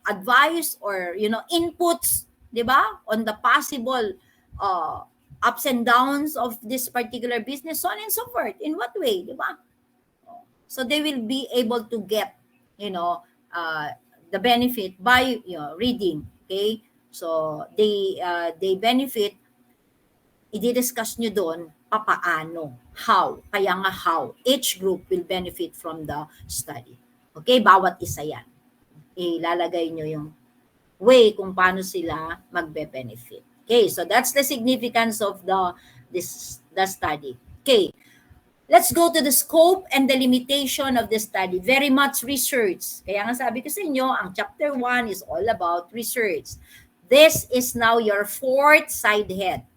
advice or inputs, diba, on the possible ups and downs of this particular business, so on and so forth. In what way, diba? So they will be able to get the benefit by reading. Okay, so they benefit. I-discuss nyo doon papaano, how, kaya nga how. Each group will benefit from the study. Okay, bawat isa yan. Ilalagay nyo yung way kung paano sila magbe-benefit. Okay, so that's the significance of the study. Okay, let's go to the scope and the limitation of the study. Very much research. Kaya nga sabi ko sa inyo, ang chapter 1 is all about research. This is now your fourth side head.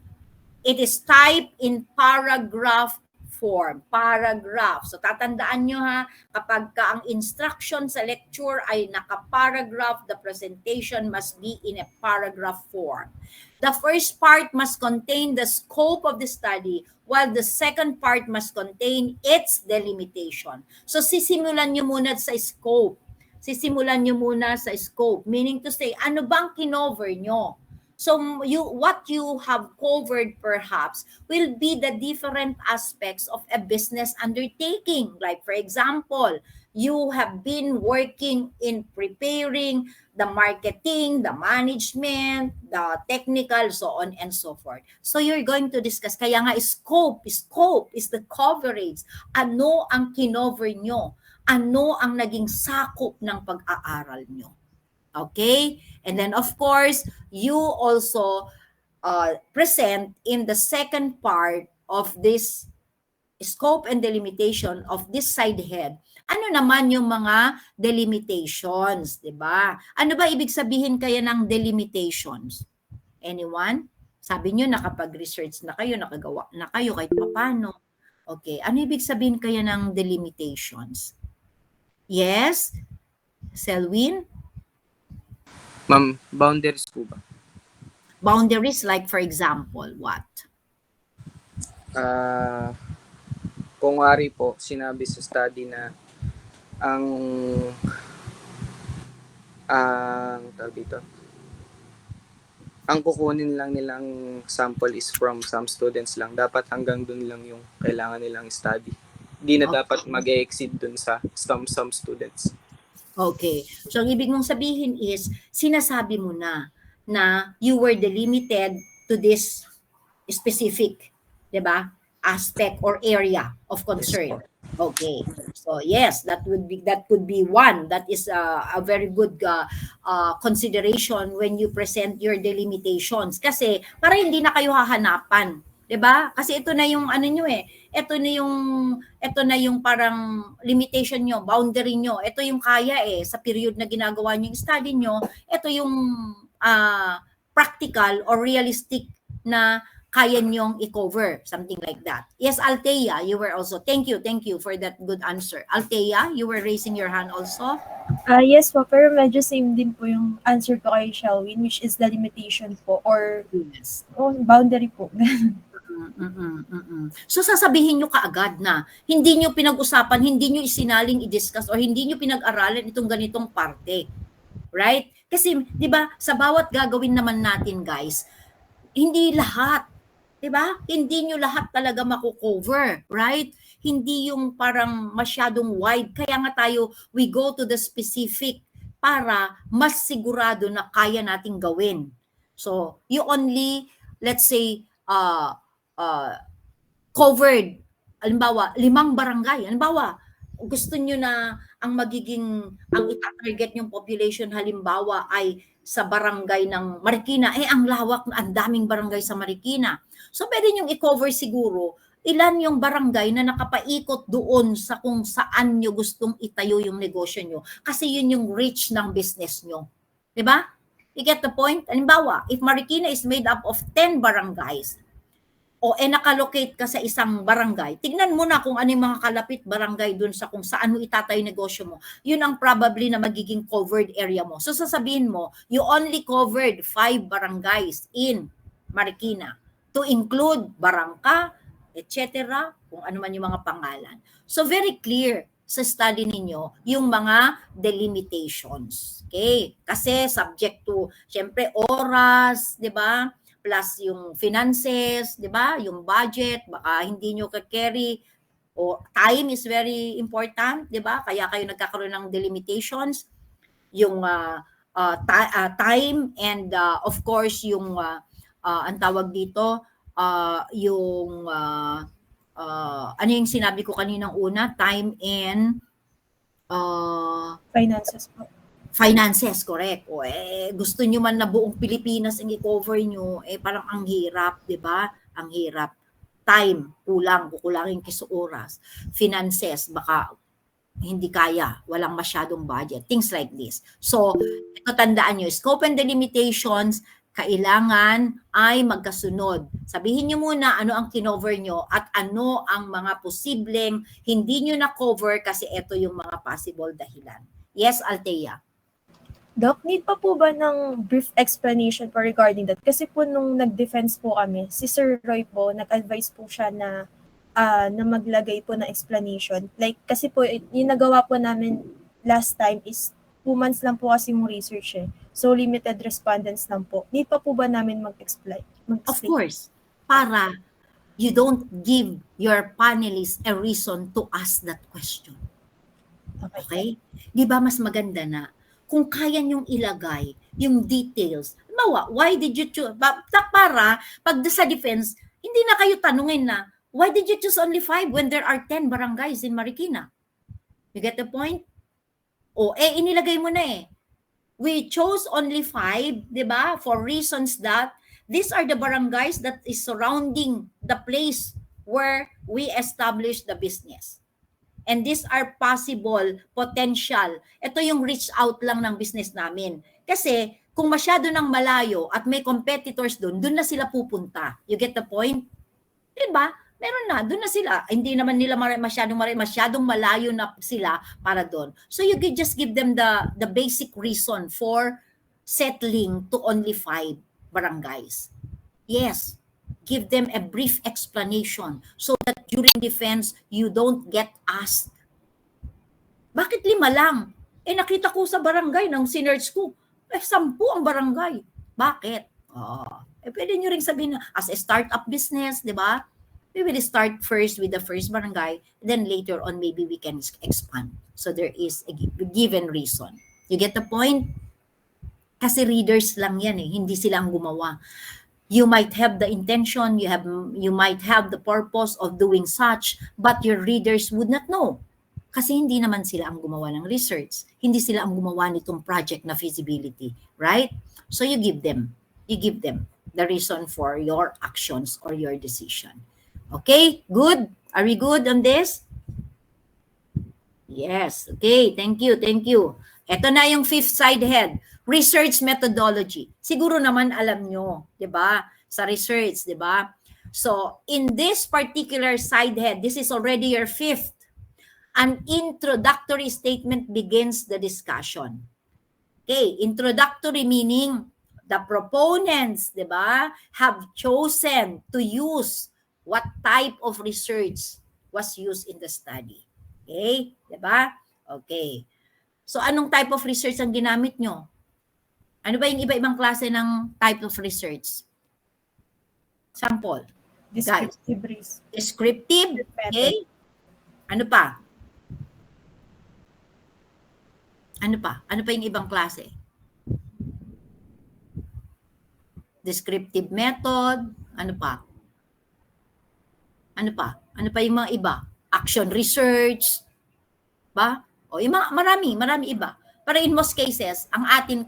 It is typed in paragraph form. Paragraph. So tatandaan nyo, ha, kapag ang instruction sa lecture ay naka-paragraph, the presentation must be in a paragraph form. The first part must contain the scope of the study, while the second part must contain its delimitation. So sisimulan nyo muna sa scope. Sisimulan nyo muna sa scope. Meaning to say, ano bang kinover nyo? So what you have covered perhaps will be the different aspects of a business undertaking. Like for example, you have been working in preparing the marketing, the management, the technical, so on and so forth. So you're going to discuss, kaya nga scope is the coverage. Ano ang kinover nyo? Ano ang naging sakop ng pag-aaral nyo? Okay? And then, of course, you also present in the second part of this scope and delimitation of this side head. Ano naman yung mga delimitations, di ba? Ano ba ibig sabihin kaya ng delimitations? Anyone? Sabi nyo, nakapag-research na kayo, nakagawa na kayo kahit paano. Okay, ano ibig sabihin kaya ng delimitations? Yes? Selwyn? Ma'am, boundaries po ba? Boundaries like for example, what? Kung wari po, sinabi sa study na ang tawag dito, ang kukunin lang nilang sample is from some students lang. Dapat hanggang dun lang yung kailangan nilang study. Hindi na dapat mag-exceed dun sa some students. Okay. So, ang ibig mong sabihin is, sinasabi mo na you were delimited to this specific, di ba, aspect or area of concern. Okay. So, yes, that could be one. That is a very good consideration when you present your delimitations. Kasi, para hindi na kayo hahanapan. 'Di ba? Kasi ito na yung ano niyo ito na yung parang limitation nyo, boundary nyo. Ito yung kaya sa period na ginagawa nyo yung study nyo, ito yung practical or realistic na kaya nyong i-cover, something like that. Yes, Althea, you were also, thank you for that good answer. Althea, you were raising your hand also? Yes po, pero medyo same din po yung answer ko kay Shelwyn, which is the limitation po, or Yes. Boundary po. So sasabihin nyo kaagad na hindi nyo pinag-usapan, hindi nyo isinaling i-discuss o hindi nyo pinag-aralan itong ganitong parte. Right? Kasi 'di ba, sa bawat gagawin naman natin, guys, hindi lahat. 'Di ba? Hindi nyo lahat talaga mako-cover, right? Hindi yung parang masyadong wide. Kaya nga tayo, we go to the specific para mas sigurado na kaya nating gawin. So, you only, let's say, covered, halimbawa, 5 barangay. Halimbawa, gusto nyo na ang ita-target yung population halimbawa ay sa barangay ng Marikina, ang lawak, ang daming barangay sa Marikina. So, pwede nyo i-cover siguro ilan yung barangay na nakapaikot doon sa kung saan nyo gustong itayo yung negosyo nyo. Kasi yun yung reach ng business nyo. Diba? You get the point? Halimbawa, if Marikina is made up of 10 barangays, o nakalocate ka sa isang barangay, tignan mo na kung ano yung mga kalapit barangay dun sa kung saan mo itatayo negosyo mo. Yun ang probably na magiging covered area mo. So sasabihin mo, you only covered 5 barangays in Marikina to include Barangka, etc. Kung ano man yung mga pangalan. So very clear sa study ninyo yung mga delimitations. Okay? Kasi subject to, syempre, oras, di ba? Plus yung finances, 'di ba? Yung budget, baka hindi nyo ka-carry o time is very important, 'di ba? Kaya kayo nagkakaroon ng delimitations, yung time and of course yung ang tawag dito yung ano yung sinabi ko kaninang una, time and Finances po. finances, correct. O gusto nyo man na buong Pilipinas ang i-cover nyo, parang ang hirap, di ba? Ang hirap. Time, kukulangin kayo sa oras. Finances, baka hindi kaya, walang masyadong budget, things like this. So, ito tandaan nyo, scope and delimitations, kailangan ay magkasunod. Sabihin nyo muna ano ang kinover nyo at ano ang mga posibleng hindi nyo na-cover kasi ito yung mga possible dahilan. Yes, Althea? Doc, need pa po ba ng brief explanation po regarding that? Kasi po nung nag-defense po kami, si Sir Roy po, nag-advise po siya na maglagay po ng explanation. Like, kasi po, yung nagawa po namin last time is 2 months lang po kasi yung research eh. So, limited respondents lang po. Need pa po ba namin mag-explain? Of course, para you don't give your panelists a reason to ask that question. Okay? Di ba mas maganda na kung kaya niyong ilagay yung details. Halimbawa, why did you choose? Para pag sa defense, hindi na kayo tanungin na, why did you choose only 5 when there are 10 barangays in Marikina? You get the point? O, inilagay mo na We chose only 5, di ba? For reasons that these are the barangays that is surrounding the place where we established the business. And these are possible, potential. Ito yung reach out lang ng business namin. Kasi kung masyado nang malayo at may competitors doon na sila pupunta. You get the point? Diba? Meron na, doon na sila. Hindi naman nila masyadong malayo na sila para doon. So you could just give them the basic reason for settling to only 5 barangays. Yes, give them a brief explanation so that during defense, you don't get asked, bakit 5 lang? Nakita ko sa barangay ng sinerge ko, 10 ang barangay. Bakit? Pwede nyo rin sabihin na as a startup business, di ba? We will start first with the first barangay, then later on maybe we can expand. So there is a given reason. You get the point? Kasi readers lang yan hindi sila ang gumawa. You might have the intention, you might have the purpose of doing such, but your readers would not know. Kasi hindi naman sila ang gumawa ng research. Hindi sila ang gumawa nitong project na feasibility, right? So you give them the reason for your actions or your decision. Okay, good? Are we good on this? Yes, okay, thank you. Ito na yung 5th side head. Research methodology. Siguro naman alam nyo, di ba? Sa research, di ba? So, in this particular side head, this is already your 5th. An introductory statement begins the discussion. Okay, introductory meaning the proponents, di ba, have chosen to use what type of research was used in the study. Okay, di ba? Okay. So, anong type of research ang ginamit nyo? Ano ba yung iba-ibang klase ng type of research? Sample. Descriptive risk. Descriptive. Method. Okay? Ano pa? Ano pa? Ano pa yung ibang klase? Descriptive method. Ano pa? Ano pa? Ano pa yung mga iba? Action research. Ba? O yung mga, marami iba. Pero in most cases, ang atin,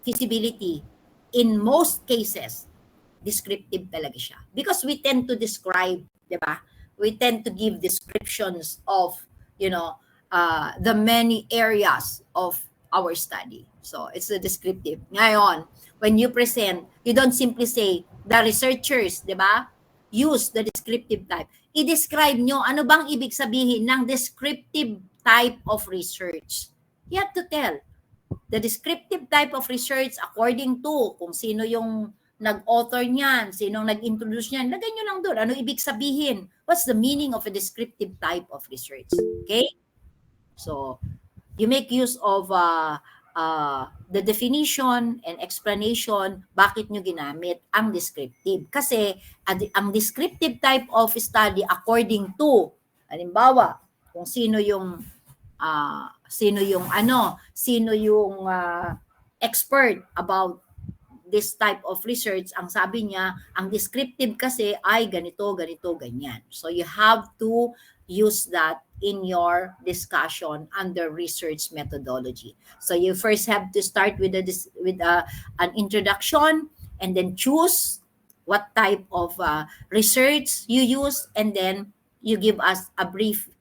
feasibility, in most cases, descriptive talaga siya. Because we tend to describe, di ba? We tend to give descriptions of, the many areas of our study. So, it's a descriptive. Ngayon, when you present, you don't simply say, the researchers, di ba? Use the descriptive type. I-describe nyo, ano bang ibig sabihin ng descriptive type of research? You have to tell. The descriptive type of research according to kung sino yung nag-author niyan, sinong nag-introduce niyan, lagay nyo lang doon. Ano ibig sabihin? What's the meaning of a descriptive type of research? Okay? So, you make use of the definition and explanation bakit nyo ginamit ang descriptive. Kasi ang descriptive type of study according to, halimbawa, kung sino yung expert about this type of research, ang sabi niya, ang descriptive kasi ay ganito, ganito, ganyan. So you have to use that in your discussion under research methodology. So you first have to start with an introduction and then choose what type of research you use, and then you give us a brief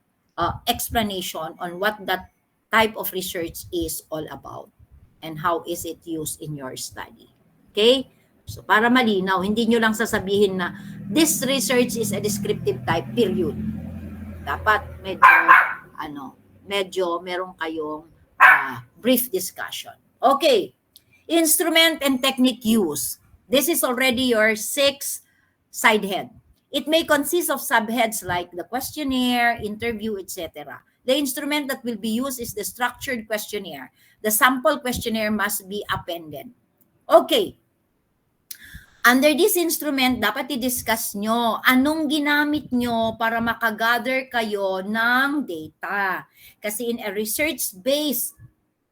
explanation on what that type of research is all about and how is it used in your study. Okay? So para malinaw, hindi nyo lang sasabihin na this research is a descriptive type, period. Dapat medyo meron kayong brief discussion. Okay. Instrument and technique use. This is already your 6th side head. It may consist of subheads like the questionnaire, interview, etc. The instrument that will be used is the structured questionnaire. The sample questionnaire must be appended. Okay. Under this instrument, dapat i-discuss nyo anong ginamit nyo para makagather kayo ng data. Kasi in a research-based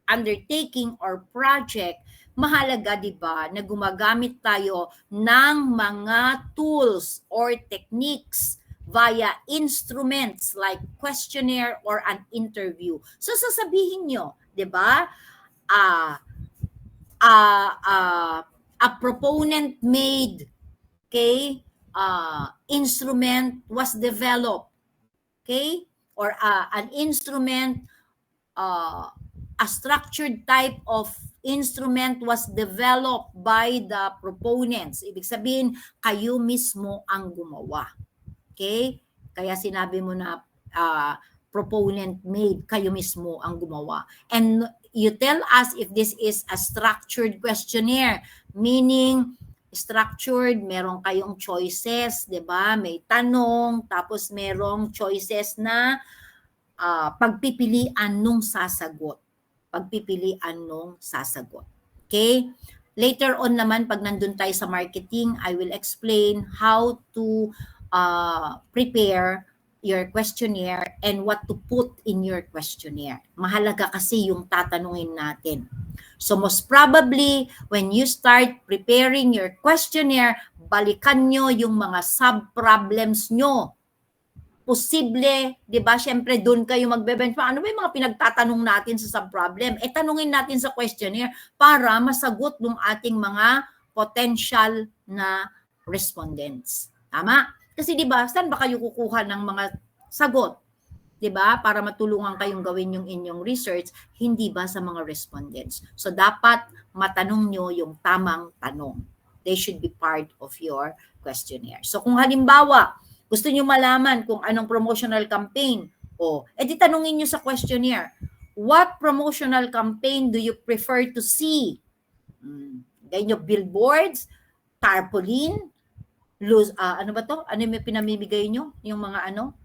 undertaking or project, mahalaga, di ba, na gumagamit tayo ng mga tools or techniques via instruments like questionnaire or an interview. So sasabihin nyo, di ba, a proponent made, okay, instrument was developed, okay, or an instrument, a structured type of instrument was developed by the proponents. Ibig sabihin, kayo mismo ang gumawa. Okay? Kaya sinabi mo na proponent made, kayo mismo ang gumawa. And you tell us if this is a structured questionnaire, meaning structured, meron kayong choices, 'di ba? May tanong, tapos merong choices na pagpipilian nung sasagot. Okay? Later on naman, pag nandun tayo sa marketing, I will explain how to prepare your questionnaire and what to put in your questionnaire. Mahalaga kasi yung tatanungin natin. So most probably, when you start preparing your questionnaire, balikan nyo yung mga sub-problems nyo. Posible, di ba? Siyempre, doon kayo magbe-benchmark. Ano ba yung mga pinagtatanong natin sa sub-problem? Tanungin natin sa questionnaire para masagot ng ating mga potential na respondents. Tama? Kasi di ba, saan ba kayo kukuha ng mga sagot? Di ba? Para matulungan kayong gawin yung inyong research, hindi ba sa mga respondents? So, dapat matanong nyo yung tamang tanong. They should be part of your questionnaire. So, kung halimbawa, gusto nyo malaman kung anong promotional campaign, edi tanungin nyo sa questionnaire, what promotional campaign do you prefer to see? Ganyan, billboards, tarpaulin, ano ba to? Ano yung pinamimigay nyo? Yung mga ano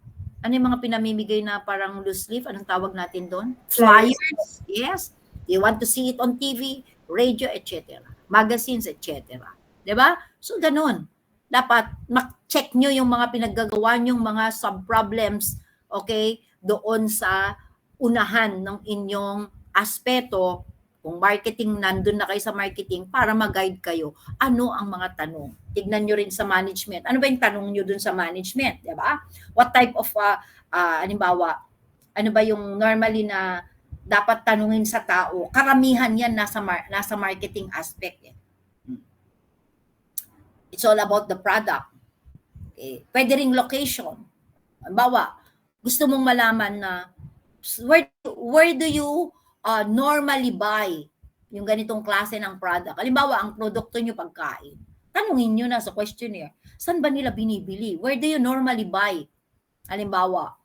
yung mga pinamimigay na parang loose leaf? Anong tawag natin doon? Flyers. Yes. You want to see it on TV, radio, etc. Magazines, etc. 'Di ba? So, ganun. Dapat check nyo yung mga pinaggagawa nyong mga sub-problems, okay, doon sa unahan ng inyong aspeto. Kung marketing, nandun na kayo sa marketing para mag-guide kayo. Ano ang mga tanong? Tignan nyo rin sa management. Ano ba yung tanong nyo dun sa management? Diba? What type of, halimbawa, ano ba yung normally na dapat tanungin sa tao? Karamihan yan nasa marketing aspect. It's all about the product. Okay. Pwede ring location. Halimbawa, gusto mong malaman na where do you normally buy yung ganitong klase ng product. Halimbawa, ang produkto nyo pagkain. Tanungin nyo na sa questionnaire, saan ba nila binibili? Where do you normally buy? Halimbawa,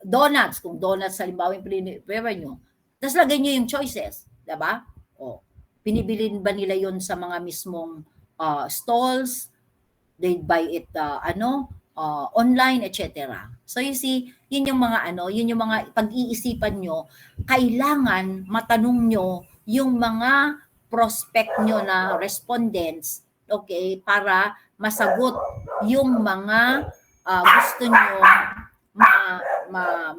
donuts, kung donuts halimbawa yung prefer nyo. Tapos lagay nyo yung choices. Diba? O, binibilin ba nila yon sa mga mismong stalls? They buy it online, etc. So you see, yun yung mga yun yung mga pag-iisipan nyo, kailangan matanong nyo yung mga prospect nyo na respondents, okay, para masagot yung mga gusto nyo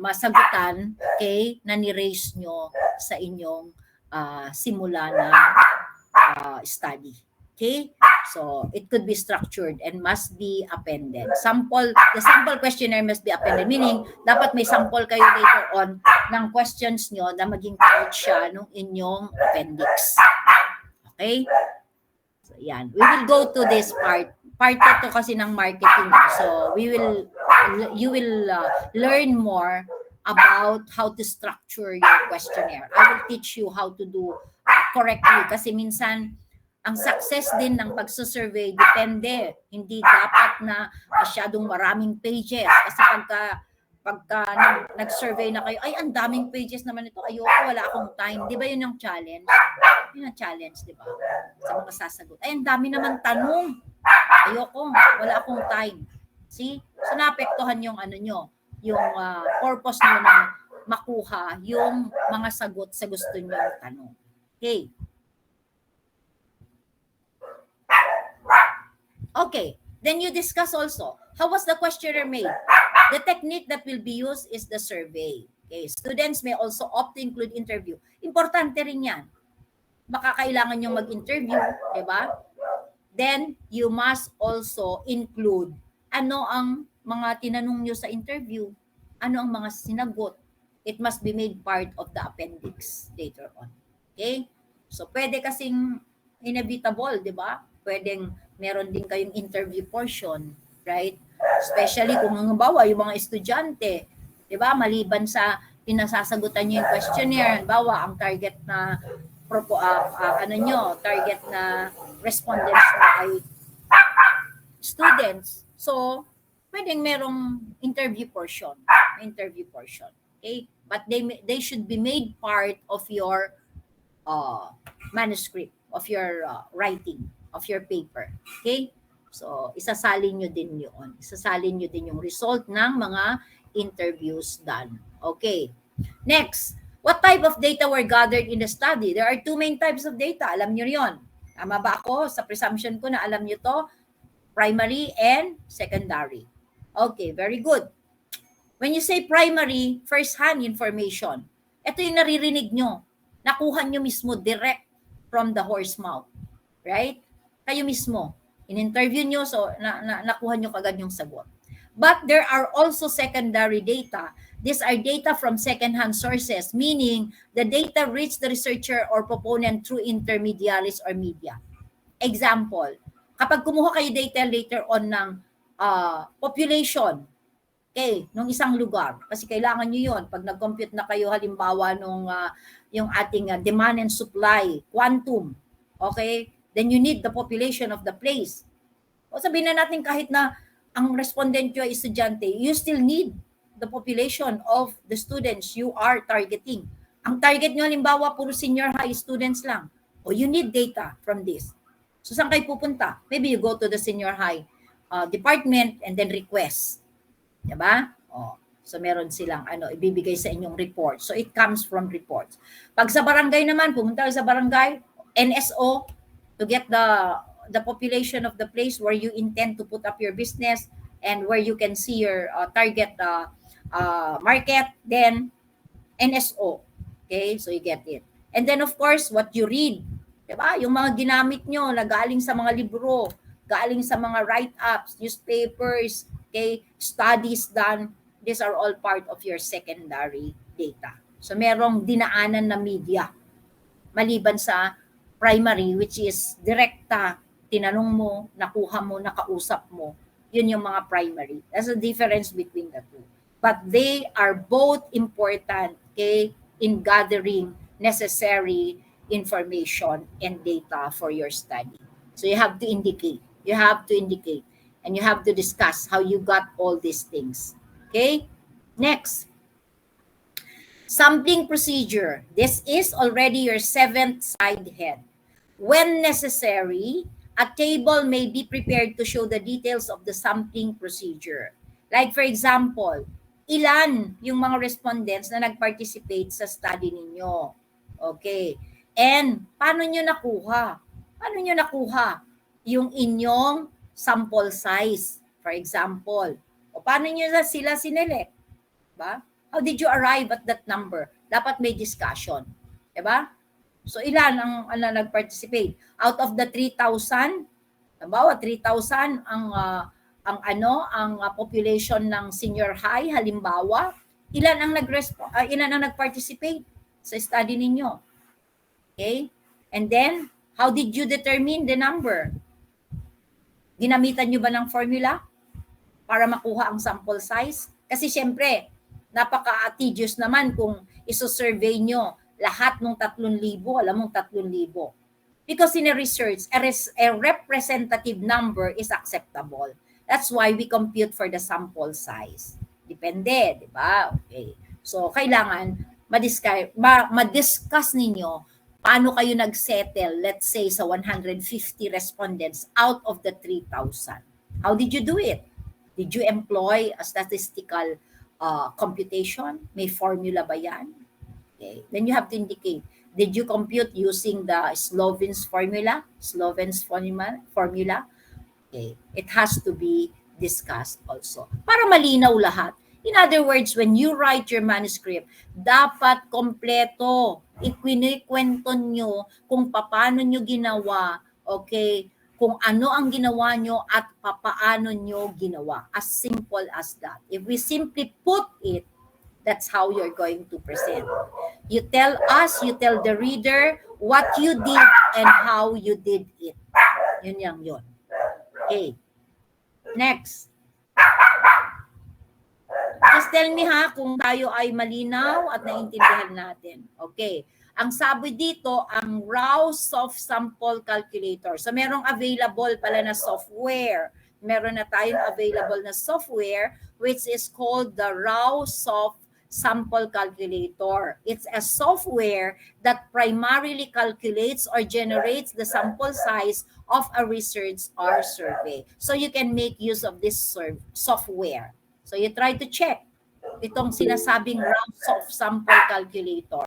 masagutan, okay, na ni-raise nyo sa inyong simula na study. Okay? So, it could be structured and must be appended. The sample questionnaire must be appended, meaning, dapat may sample kayo later on ng questions nyo na maging part siya ng inyong appendix. Okay? So, yan. We will go to this part. Part ito kasi ng marketing. So, you will learn more about how to structure your questionnaire. I will teach you how to do correctly kasi minsan, ang success din ng pagsusurvey depende. Hindi dapat na masyadong maraming pages. Kasi pagka nag-survey na kayo, ay, ang daming pages naman ito. Ayoko, wala akong time. Di ba yun ang challenge? Yun ang challenge, di ba? Sa mga sasagot. Ay, ang dami naman tanong. Ayoko, wala akong time. See? So, naapektuhan yung yung purpose nyo na makuha yung mga sagot sa gusto nyo tanong. Okay. Okay, then you discuss also, how was the questionnaire made? The technique that will be used is the survey. Okay, students may also opt to include interview. Importante rin yan. Baka kailangan nyo mag-interview, di ba? Then, you must also include ano ang mga tinanong nyo sa interview, ano ang mga sinagot. It must be made part of the appendix later on. Okay? So, pwede kasing inevitable, di ba? Pwedeng meron din kayong interview portion, right? Especially kung halimbawa yung mga estudyante, 'di ba? Maliban sa pinasasagutan niyo yung questionnaire, halimbawa ang target na target na respondents na ay students. So, pwedeng merong interview portion. Okay? But they should be made part of your manuscript, of your writing, of your paper. Okay? So, isasalin nyo din yun. Isasalin nyo din yung result ng mga interviews done. Okay. Next, what type of data were gathered in the study? There are two main types of data. Alam nyo yon. Tama ba ako? Sa presumption ko na alam nyo to, primary and secondary. Okay, very good. When you say primary, first-hand information. Ito yung naririnig nyo. Nakuha nyo mismo direct from the horse mouth. Right? Kayo mismo. In-interview nyo, so nakuha nyo kagad yung sagot. But there are also secondary data. These are data from second-hand sources, meaning the data reach the researcher or proponent through intermediaries or media. Example, kapag kumuha kayo data later on ng population, okay, nung isang lugar, kasi kailangan nyo yun, pag nag-compute na kayo halimbawa nung yung ating demand and supply, quantum, okay, then you need the population of the place. O sabihin na natin kahit na ang respondent nyo ay estudyante, you still need the population of the students you are targeting. Ang target nyo halimbawa puro senior high students lang. O you need data from this. So saan kayo pupunta? Maybe you go to the senior high department and then request. Diba? O, so meron silang ibibigay sa inyong report. So it comes from reports. Pag sa barangay naman, pumunta sa barangay, NSO, to get the population of the place where you intend to put up your business and where you can see your target market, then NSO. Okay, so you get it. And then of course, what you read. Diba? Yung mga ginamit nyo na galing sa mga libro, galing sa mga write-ups, newspapers, okay, studies done, these are all part of your secondary data. So merong dinaanan na media maliban sa primary, which is direkta, tinanong mo, nakuha mo, nakausap mo. Yun yung mga primary. That's the difference between the two. But they are both important, okay, in gathering necessary information and data for your study. So you have to indicate. You have to indicate. And you have to discuss how you got all these things. Okay? Next. Sampling procedure. This is already your seventh side head. When necessary, a table may be prepared to show the details of the sampling procedure. Like for example, ilan yung mga respondents na nag-participate sa study ninyo? Okay. And paano nyo nakuha? Paano nyo nakuha yung inyong sample size? For example, o paano nyo sila sinelect? Ba? How did you arrive at that number? Dapat may discussion. Diba? So ilan ang nag-participate? Out of the 3,000, halimbawa 3,000 ang population ng senior high, halimbawa, ilan ang nag-participate sa study ninyo? Okay? And then, how did you determine the number? Ginamitan nyo ba ng formula para makuha ang sample size? Kasi syempre, napaka-tedious naman kung iso-survey nyo lahat ng 3,000, alam mong 3,000. Because in a research, a representative number is acceptable. That's why we compute for the sample size. Depende, di ba? Okay. So, kailangan ma-discuss ninyo paano kayo nag-settle, let's say, sa 150 respondents out of the 3,000. How did you do it? Did you employ a statistical computation? May formula ba yan? Okay. Then you have to indicate, did you compute using the Sloven's formula? Okay. It has to be discussed also. Para malinaw lahat. In other words, when you write your manuscript, dapat kompleto. Ikwento nyo kung paano nyo ginawa, okay, kung ano ang ginawa nyo at papaano nyo ginawa. As simple as that. If we simply put it, that's how you're going to present. You tell us, you tell the reader what you did and how you did it. Yun yang yun. Okay. Next. Just tell me ha kung tayo ay malinaw at naiintindihan natin. Okay. Ang sabi dito, ang raw soft sample calculator. So merong available pala na software. Meron na tayong available na software which is called the raw soft sample calculator. It's a software that primarily calculates or generates the sample size of a research or survey. So you can make use of this software. So you try to check itong sinasabing raw soft sample calculator.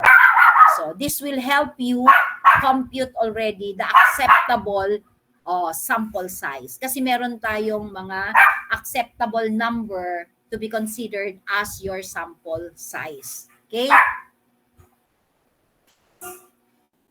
So this will help you compute already the acceptable sample size. Kasi meron tayong mga acceptable number to be considered as your sample size. Okay?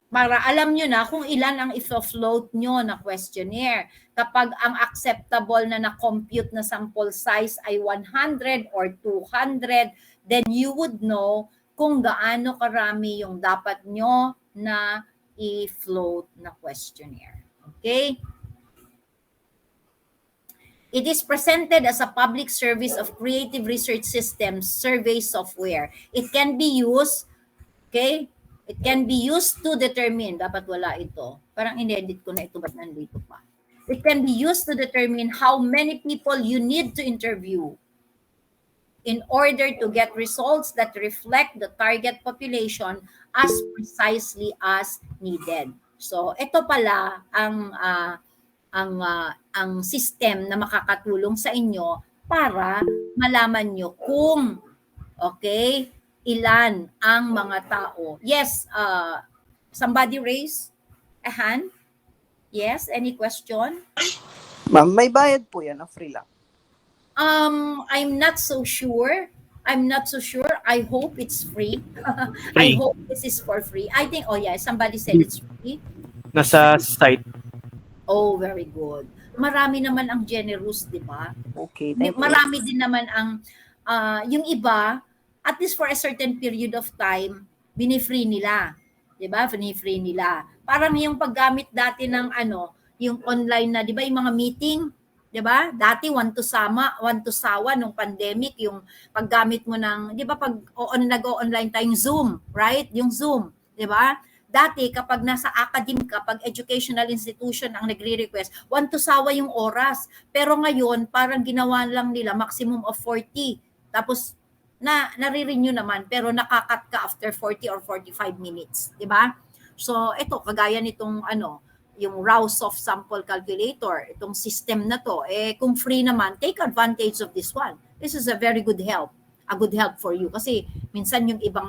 Para alam nyo na kung ilan ang i-float nyo na questionnaire. Kapag ang acceptable na na-compute na sample size ay 100 or 200, then you would know kung gaano karami yung dapat nyo na i-float na questionnaire. Okay? It is presented as a public service of creative research systems survey software. It can be used, okay? It can be used to determine, dapat wala ito. Parang in-edit ko na ito, ba't nandito pa? It can be used to determine how many people you need to interview in order to get results that reflect the target population as precisely as needed. So, ito pala ang system na makakatulong sa inyo para malaman nyo kung okay, ilan ang mga tao. Yes, somebody raise a hand. Yes, any question? Ma'am, may bayad po yan o free lang? I'm not so sure. I'm not so sure. I hope it's free. I Free. hope this is for free. I think, oh yeah, somebody said Di- it's free. Nasa site. Oh, very good. Marami naman ang generous, di ba? Okay, thank you. Marami din naman ang, yung iba, at least for a certain period of time, binifree nila. Di ba? Binifree nila. Parang yung paggamit dati ng ano, yung online na, di ba, yung mga meeting, di ba? Dati one to sawa nung pandemic, yung paggamit mo ng, di ba, pag nag-online tayong Zoom, right? Yung Zoom, di ba? Dati, kapag nasa academic ka, pag educational institution ang nagre-request, one to sawa yung oras. Pero ngayon, parang ginawa lang nila maximum of 40. Tapos, nare-renew naman, pero nakakat ka after 40 or 45 minutes. Di ba? So, ito, kagaya nitong ano, yung raw soft sample calculator, itong system na to, kung free naman, take advantage of this one. This is a very good help. A good help for you. Kasi, minsan yung ibang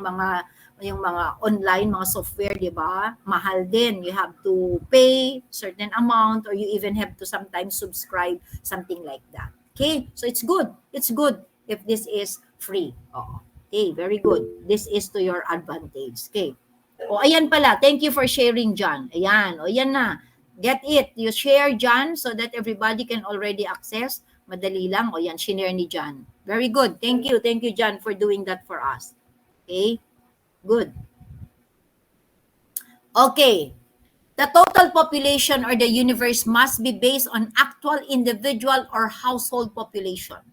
yung mga online, mga software, di ba? Mahal din. You have to pay certain amount or you even have to sometimes subscribe, something like that. Okay? So it's good. It's good if this is free. Oh. Okay, very good. This is to your advantage. Okay. O, ayan pala. Thank you for sharing, John. Ayan. O, ayan na. Get it. You share, John, so that everybody can already access. Madali lang. O, yan. Share ni John. Very good. Thank you. Thank you, John, for doing that for us. Okay. Good. Okay. The total population or the universe must be based on actual individual or household population.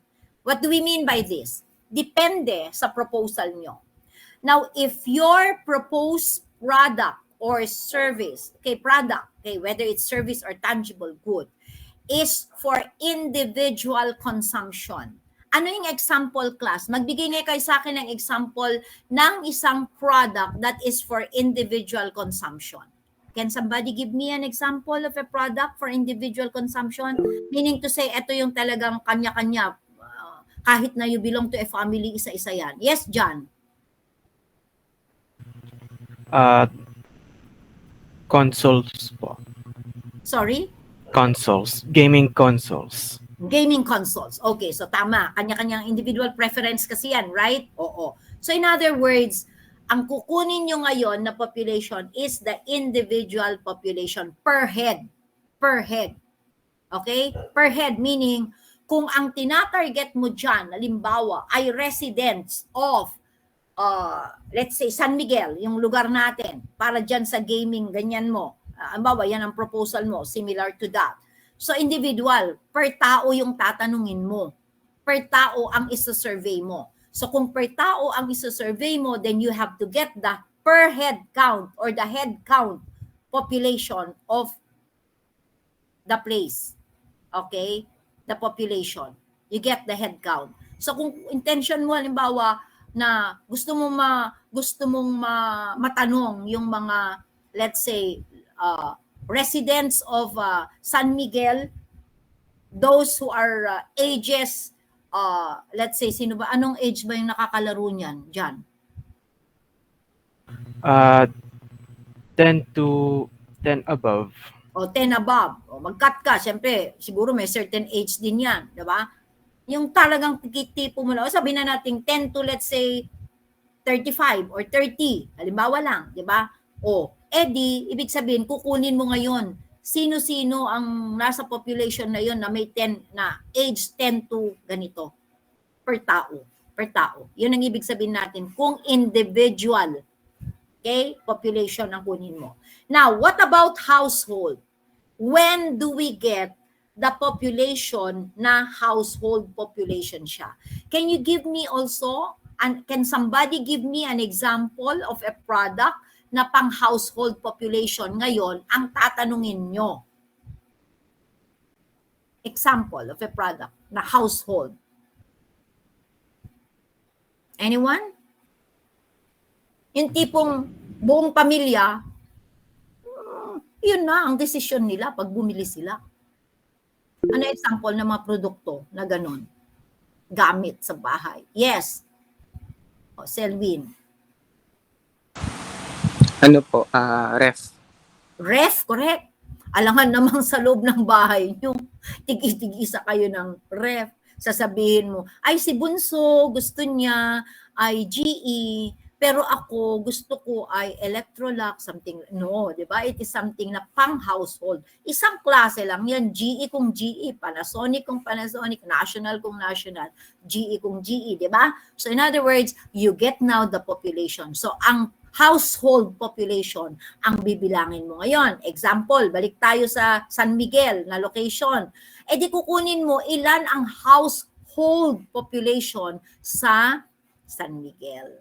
What do we mean by this? Depende sa proposal nyo. Now, if your proposed product or service, okay, product, okay, whether it's service or tangible good, is for individual consumption. Ano yung example, class? Magbigay nga kayo sa akin ng example ng isang product that is for individual consumption. Can somebody give me an example of a product for individual consumption? Meaning to say, ito yung talagang kanya-kanya. Kahit na you belong to a family, isa-isa yan. Yes, John? Consoles po. Sorry? Consoles. Gaming consoles. Gaming consoles. Okay, so tama. Kanya-kanyang individual preference kasi yan, right? Oo. So in other words, ang kukunin nyo ngayon na population is the individual population per head. Per head. Okay? Per head, meaning, kung ang tinatarget mo dyan, halimbawa, ay residents of, let's say, San Miguel, yung lugar natin, para dyan sa gaming, ganyan mo. Halimbawa, yan ang proposal mo, similar to that. So, individual, per tao yung tatanungin mo. Per tao ang isa-survey mo. So, kung per tao ang isa-survey mo, then you have to get the per head count or the head count population of the place. Okay? The population. You get the head count. So, kung intention mo, halimbawa, na gusto mong matanong yung mga, let's say, residents of San Miguel, those who are ages, let's say, sino ba, anong age ba yung nakakalaro niyan, John? 10 to 10 above. O 10 above. O mag-cut ka, syempre, siguro may certain age din yan, di ba? Yung talagang tipo mo na, o sabihin na natin 10 to, let's say, 35 or 30, halimbawa lang, di ba? O, di, ibig sabihin, kukunin mo ngayon, sino-sino ang nasa population na yon na may 10, na age 10 to ganito, per tao. Per tao. Yun ang ibig sabihin natin, kung individual, okay, population ang kunin mo. Now, what about household? When do we get the population na household population siya? Can you give me also, and can somebody give me an example of a product na pang household population ngayon ang tatanungin nyo? Example of a product na household. Anyone? Yung tipong buong pamilya, yun na ang desisyon nila pag bumili sila. Ano example ng mga produkto na ganun? Gamit sa bahay. Yes. O, Selwyn. Ano po? Ref. Ref, correct. Alangan namang sa loob ng bahay nyo, tig-isa kayo ng ref. Sasabihin mo, ay si Bunso, gusto niya ay GE, pero ako, gusto ko ay Electrolux, something. No, di ba? It is something na pang-household. Isang klase lang yan, GE kung GE, Panasonic kung Panasonic, National kung National, GE kung GE, di ba? So in other words, you get now the population. So ang household population ang bibilangin mo ngayon. Example, balik tayo sa San Miguel na location. E di kukunin mo ilan ang household population sa San Miguel.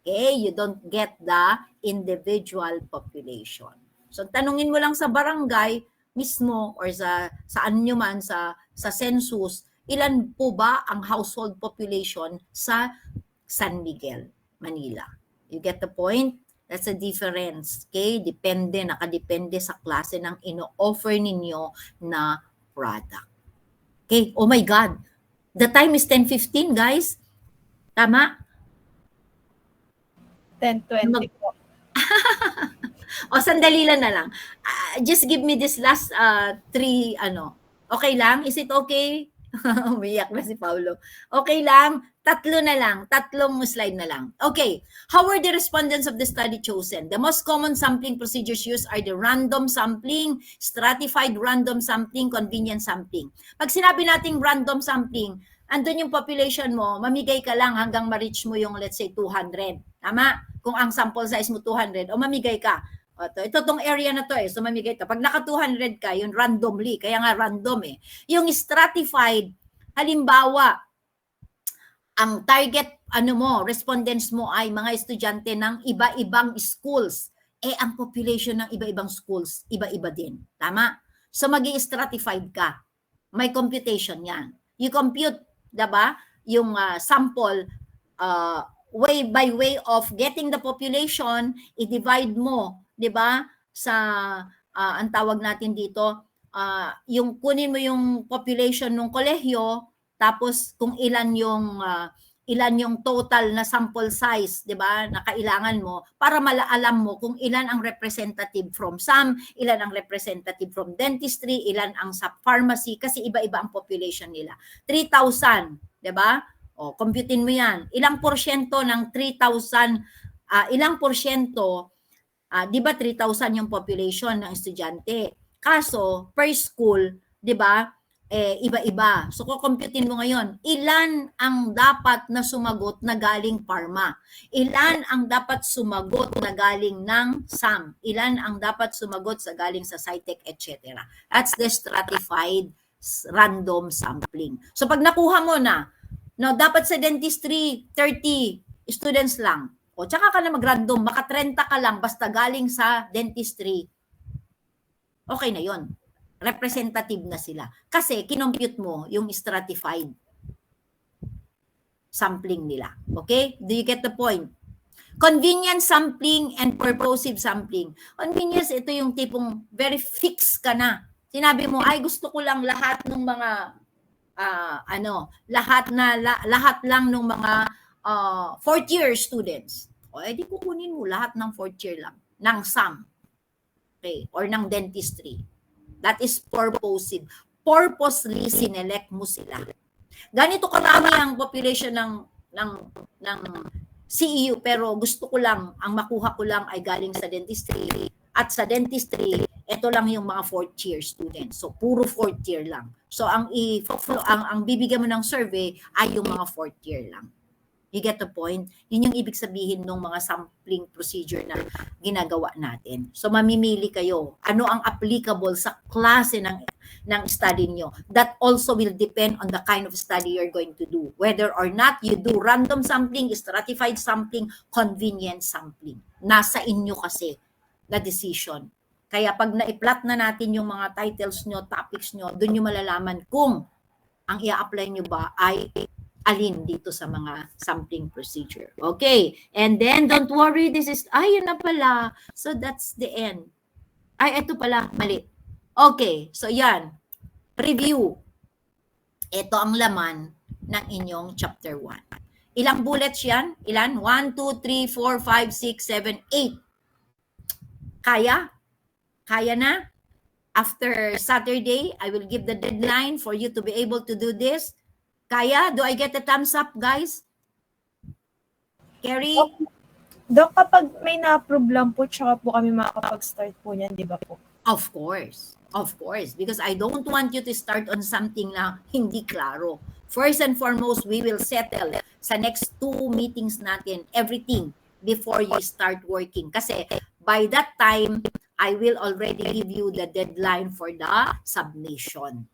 Okay, you don't get the individual population. So tanungin mo lang sa barangay mismo or sa saan nyo man sa census, ilan po ba ang household population sa San Miguel, Manila? You get the point? That's a difference. Okay? Nakadepende sa klase ng ino-offer ninyo na product. Okay? Oh my God. The time is 10:15, guys. Tama? 10:20 po. O, sandali lang na lang. Just give me this last three, Okay lang? Is it okay? Umiyak na si Paulo. Okay lang? Tatlo na lang. Tatlong slide na lang. Okay. How were the respondents of the study chosen? The most common sampling procedures used are the random sampling, stratified random sampling, convenient sampling. Pag sinabi nating random sampling, andun yung population mo, mamigay ka lang hanggang ma-reach mo yung, let's say, 200. Tama? Kung ang sample size mo 200, o mamigay ka. Ito tong area na to so mamigay ito. Pag naka 200 ka, yun randomly, kaya nga random Yung stratified, halimbawa, ang target respondents mo ay mga estudyante ng iba-ibang schools. Ang population ng iba-ibang schools, iba-iba din. Tama? So magi-stratified ka. May computation yan. You compute, diba? Yung sample way by way of getting the population, i-divide mo, 'di ba? Sa ang tawag natin dito, yung kunin mo yung population ng kolehiyo, tapos kung ilan yung total na sample size, 'di ba? Na kailangan mo para alam mo kung ilan ang representative from SAM, ilan ang representative from dentistry, ilan ang sa pharmacy kasi iba-iba ang population nila. 3,000, 'di ba? O, computein mo yan. Ilang porsyento ng 3,000, ilang porsyento, di ba 3,000 yung population ng estudyante? Kaso, per school, di ba, iba-iba. So, kukomputein mo ngayon, ilan ang dapat na sumagot na galing pharma? Ilan ang dapat sumagot na galing ng SAM? Ilan ang dapat sumagot sa galing sa SciTech, etc. That's the stratified random sampling. So, pag nakuha mo na, no, dapat sa dentistry, 30 students lang. O, tsaka ka na mag-random, baka 30 ka lang, basta galing sa dentistry. Okay na yon. Representative na sila. Kasi, kinompute mo yung stratified sampling nila. Okay? Do you get the point? Convenience sampling and purposive sampling. Convenience, ito yung tipong very fixed ka na. Sinabi mo, ay gusto ko lang lahat ng mga lahat lang ng mga fourth year students. O edi kukunin mo lahat ng fourth year lang ng SAM. Okay, or ng dentistry. That is purposive. Purposely sinelect mo sila. Ganito karami ang population ng CEU pero gusto ko lang ang makuha ko lang ay galing sa dentistry at sa dentistry ito lang yung mga fourth year students. So puro fourth year lang. So ang bibigyan mo ng survey ay yung mga fourth year lang. You get the point? Yun yung ibig sabihin ng mga sampling procedure na ginagawa natin. So mamimili kayo. Ano ang applicable sa klase ng study nyo? That also will depend on the kind of study you're going to do. Whether or not you do random sampling, stratified sampling, convenient sampling. Nasa inyo kasi na decision. Kaya pag na-plot na natin yung mga titles nyo, topics nyo, doon nyo malalaman kung ang i-apply nyo ba ay alin dito sa mga sampling procedure. Okay. And then, don't worry, this is, yun na pala. So, that's the end. Ito pala, mali. Okay. So, yan. Review. Ito ang laman ng inyong chapter 1. Ilang bullets yan? Ilan? 1, 2, 3, 4, 5, 6, 7, 8. Kaya? Kaya na? after Saturday, I will give the deadline for you to be able to do this. Kaya, do I get a thumbs up, guys? Carrie? Dok, kapag may na-approve lang po, tsaka po kami makakapag-start po niyan, di ba po? Of course. Of course. Because I don't want you to start on something na hindi klaro. First and foremost, we will settle sa next 2 meetings natin everything before you start working. Kasi by that time, I will already give you the deadline for the submission.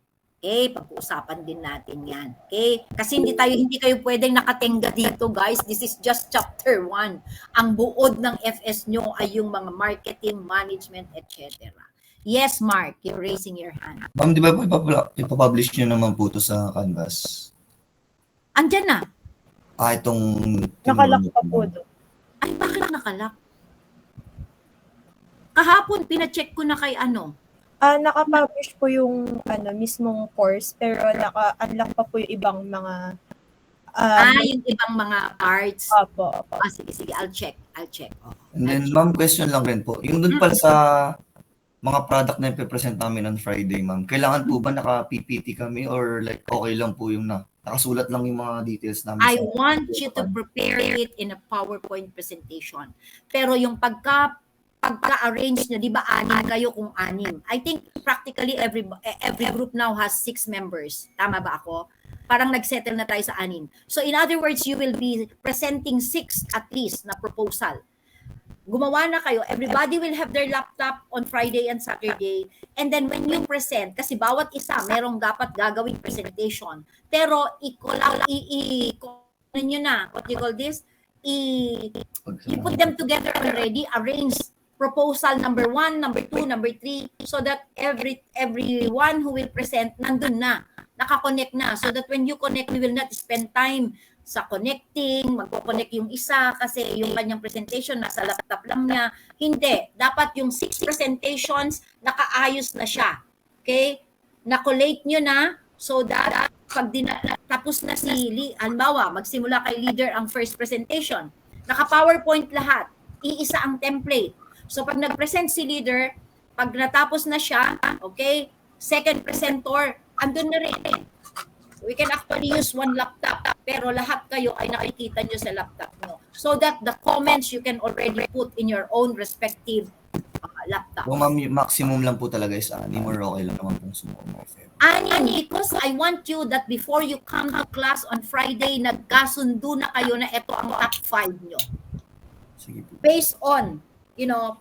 Okay, pag-uusapan din natin yan. Okay? Kasi hindi kayo pwedeng nakatenga dito, guys. This is just chapter 1. Ang buod ng FS nyo ay yung mga marketing, management, etc. Yes, Mark, you're raising your hand. Ma'am, di ba ipapublish nyo naman po ito sa Canvas? Andyan na. Itong... Nakalak pa po, Dok. Ay, bakit nakalak? Kahapon, pina-check ko na kay ano. Naka-publish po yung mismong course, pero naka-unlock pa po yung ibang mga Yung ibang mga parts. opo. Sige, I'll check. Oh. And then, ma'am, question lang rin po. Yung dun pala sa mga product na ipipresent namin on Friday, ma'am, kailangan po ba naka-PPT kami or like okay lang po yung nakasulat lang yung mga details namin? I want you to prepare it in a PowerPoint presentation. Pero yung pagka-arrange nyo, di ba 6 kayo kung 6? I think practically every group now has 6 members. Tama ba ako? Parang nag-settle na tayo sa 6. So in other words, you will be presenting 6 at least na proposal. Gumawa na kayo. Everybody will have their laptop on Friday and Saturday. And then when you present, kasi bawat isa merong dapat gagawing presentation. Pero nyo na, what do you call this? You put them together already, arrange proposal number 1, number 2, number 3, so that everyone who will present nandun na, nakakonect na, so that when you connect, we will not spend time sa connecting, magko-connect yung isa kasi yung kanyang presentation nasa laptop lang niya. Hindi, dapat yung 6 presentations nakaayos na siya. Okay? Na-collate nyo na so that pag tapos na si halimbawa, magsimula kay leader ang first presentation. Naka-PowerPoint lahat. Iisa ang template. So pag nag-present si leader, pag natapos na siya, okay, second presenter, andun na rin. We can actually use one laptop, pero lahat kayo ay nakikita nyo sa laptop nyo. So that the comments you can already put in your own respective laptop. Kung ma'am, maximum lang po talaga is 6 or okay lang naman pong sumama. Because I want you that before you come to class on Friday, nagkasundo na kayo na ito ang top 5 nyo. Sige po. Based on,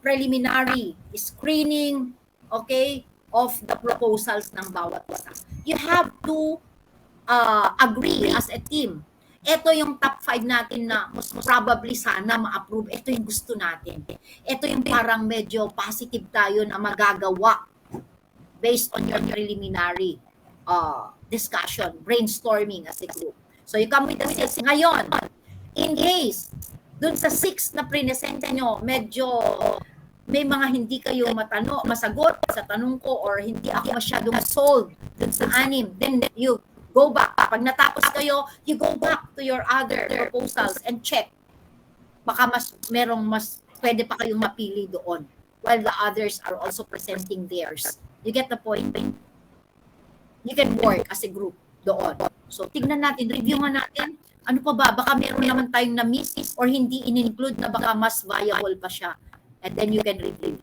preliminary screening, okay, of the proposals ng bawat isa. You have to agree as a team. Ito yung top 5 natin na most probably sana ma-approve. Ito yung gusto natin. Ito yung parang medyo positive tayo na magagawa based on your preliminary discussion, brainstorming as a group. So you come with the 6. Ngayon, in case, dun sa 6 na presenta nyo, medyo may mga hindi kayo masagot sa tanong ko or hindi ako masyadong sold dun sa 6, then you go back. Pag natapos kayo, you go back to your other proposals and check. Baka merong pwede pa kayong mapili doon while the others are also presenting theirs. You get the point? You can work as a group doon. So, tignan natin, review nga natin. Ano pa ba? Baka meron naman tayong na-miss or hindi in-include na baka mas viable pa siya. And then you can review.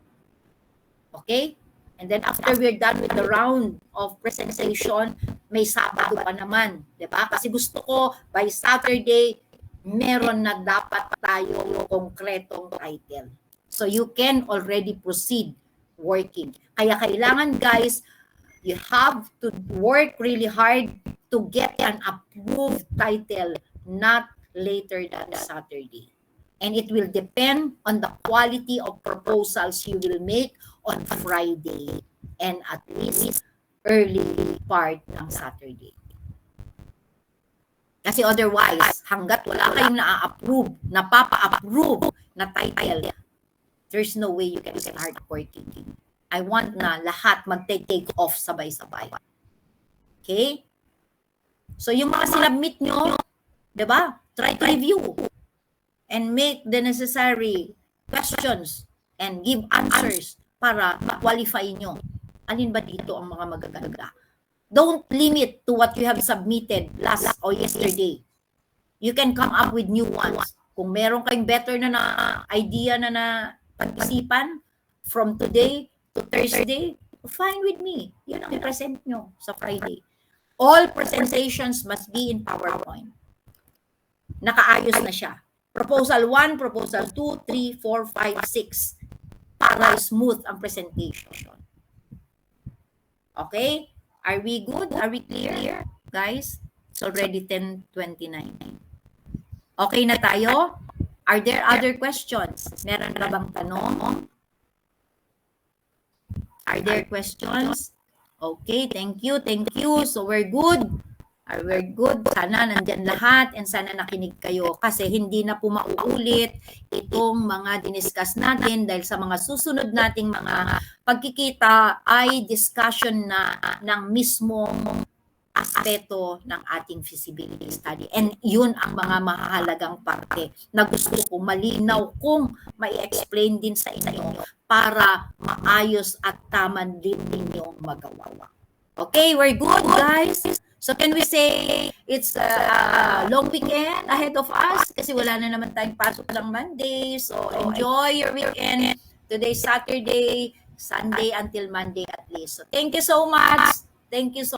Okay? And then after we're done with the round of presentation, may Sabado pa naman. Diba? Kasi gusto ko, by Saturday, meron na dapat tayo konkretong title. So you can already proceed working. Kaya kailangan, guys, you have to work really hard to get an approved title, not later than Saturday. And it will depend on the quality of proposals you will make on Friday and at least early part ng Saturday. Kasi otherwise, hanggat wala kayong na-approve, napapa-approve na title, there's no way you can start working. I want na lahat mag-take off sabay-sabay. Okay? So yung mga sinubmit nyo, diba? Try to review and make the necessary questions and give answers para ma-qualify nyo. alin ba dito ang mga magaganda. Don't limit to what you have submitted last or yesterday. You can come up with new ones. Kung meron kayong better na idea na pag-isipan from today to Thursday, fine with me. Yan ang present nyo sa Friday. All presentations must be in PowerPoint. Nakaayos na siya. Proposal 1, Proposal 2, 3, 4, 5, 6 para smooth ang presentation. Okay? Are we good? Are we clear, guys? It's already 10:29. Okay na tayo? Are there other questions? Meron ka bang tanong? Are there questions? Okay, thank you, thank you. So we're good. We're good. Sana nandyan lahat and sana nakinig kayo kasi hindi na po mauulit itong mga diniscuss natin dahil sa mga susunod nating mga pagkikita ay discussion na ng mismong aspeto ng ating feasibility study. And yun ang mga mahalagang parte na gusto kong malinaw kung mai-explain din sa inyo para maayos at taman din ninyong magawa. Okay, we're good, guys. So can we say it's a long weekend ahead of us? Kasi wala na naman tayong pasok ng Monday. So enjoy your weekend. Today's Saturday, Sunday until Monday at least. So thank you so much. Thank you so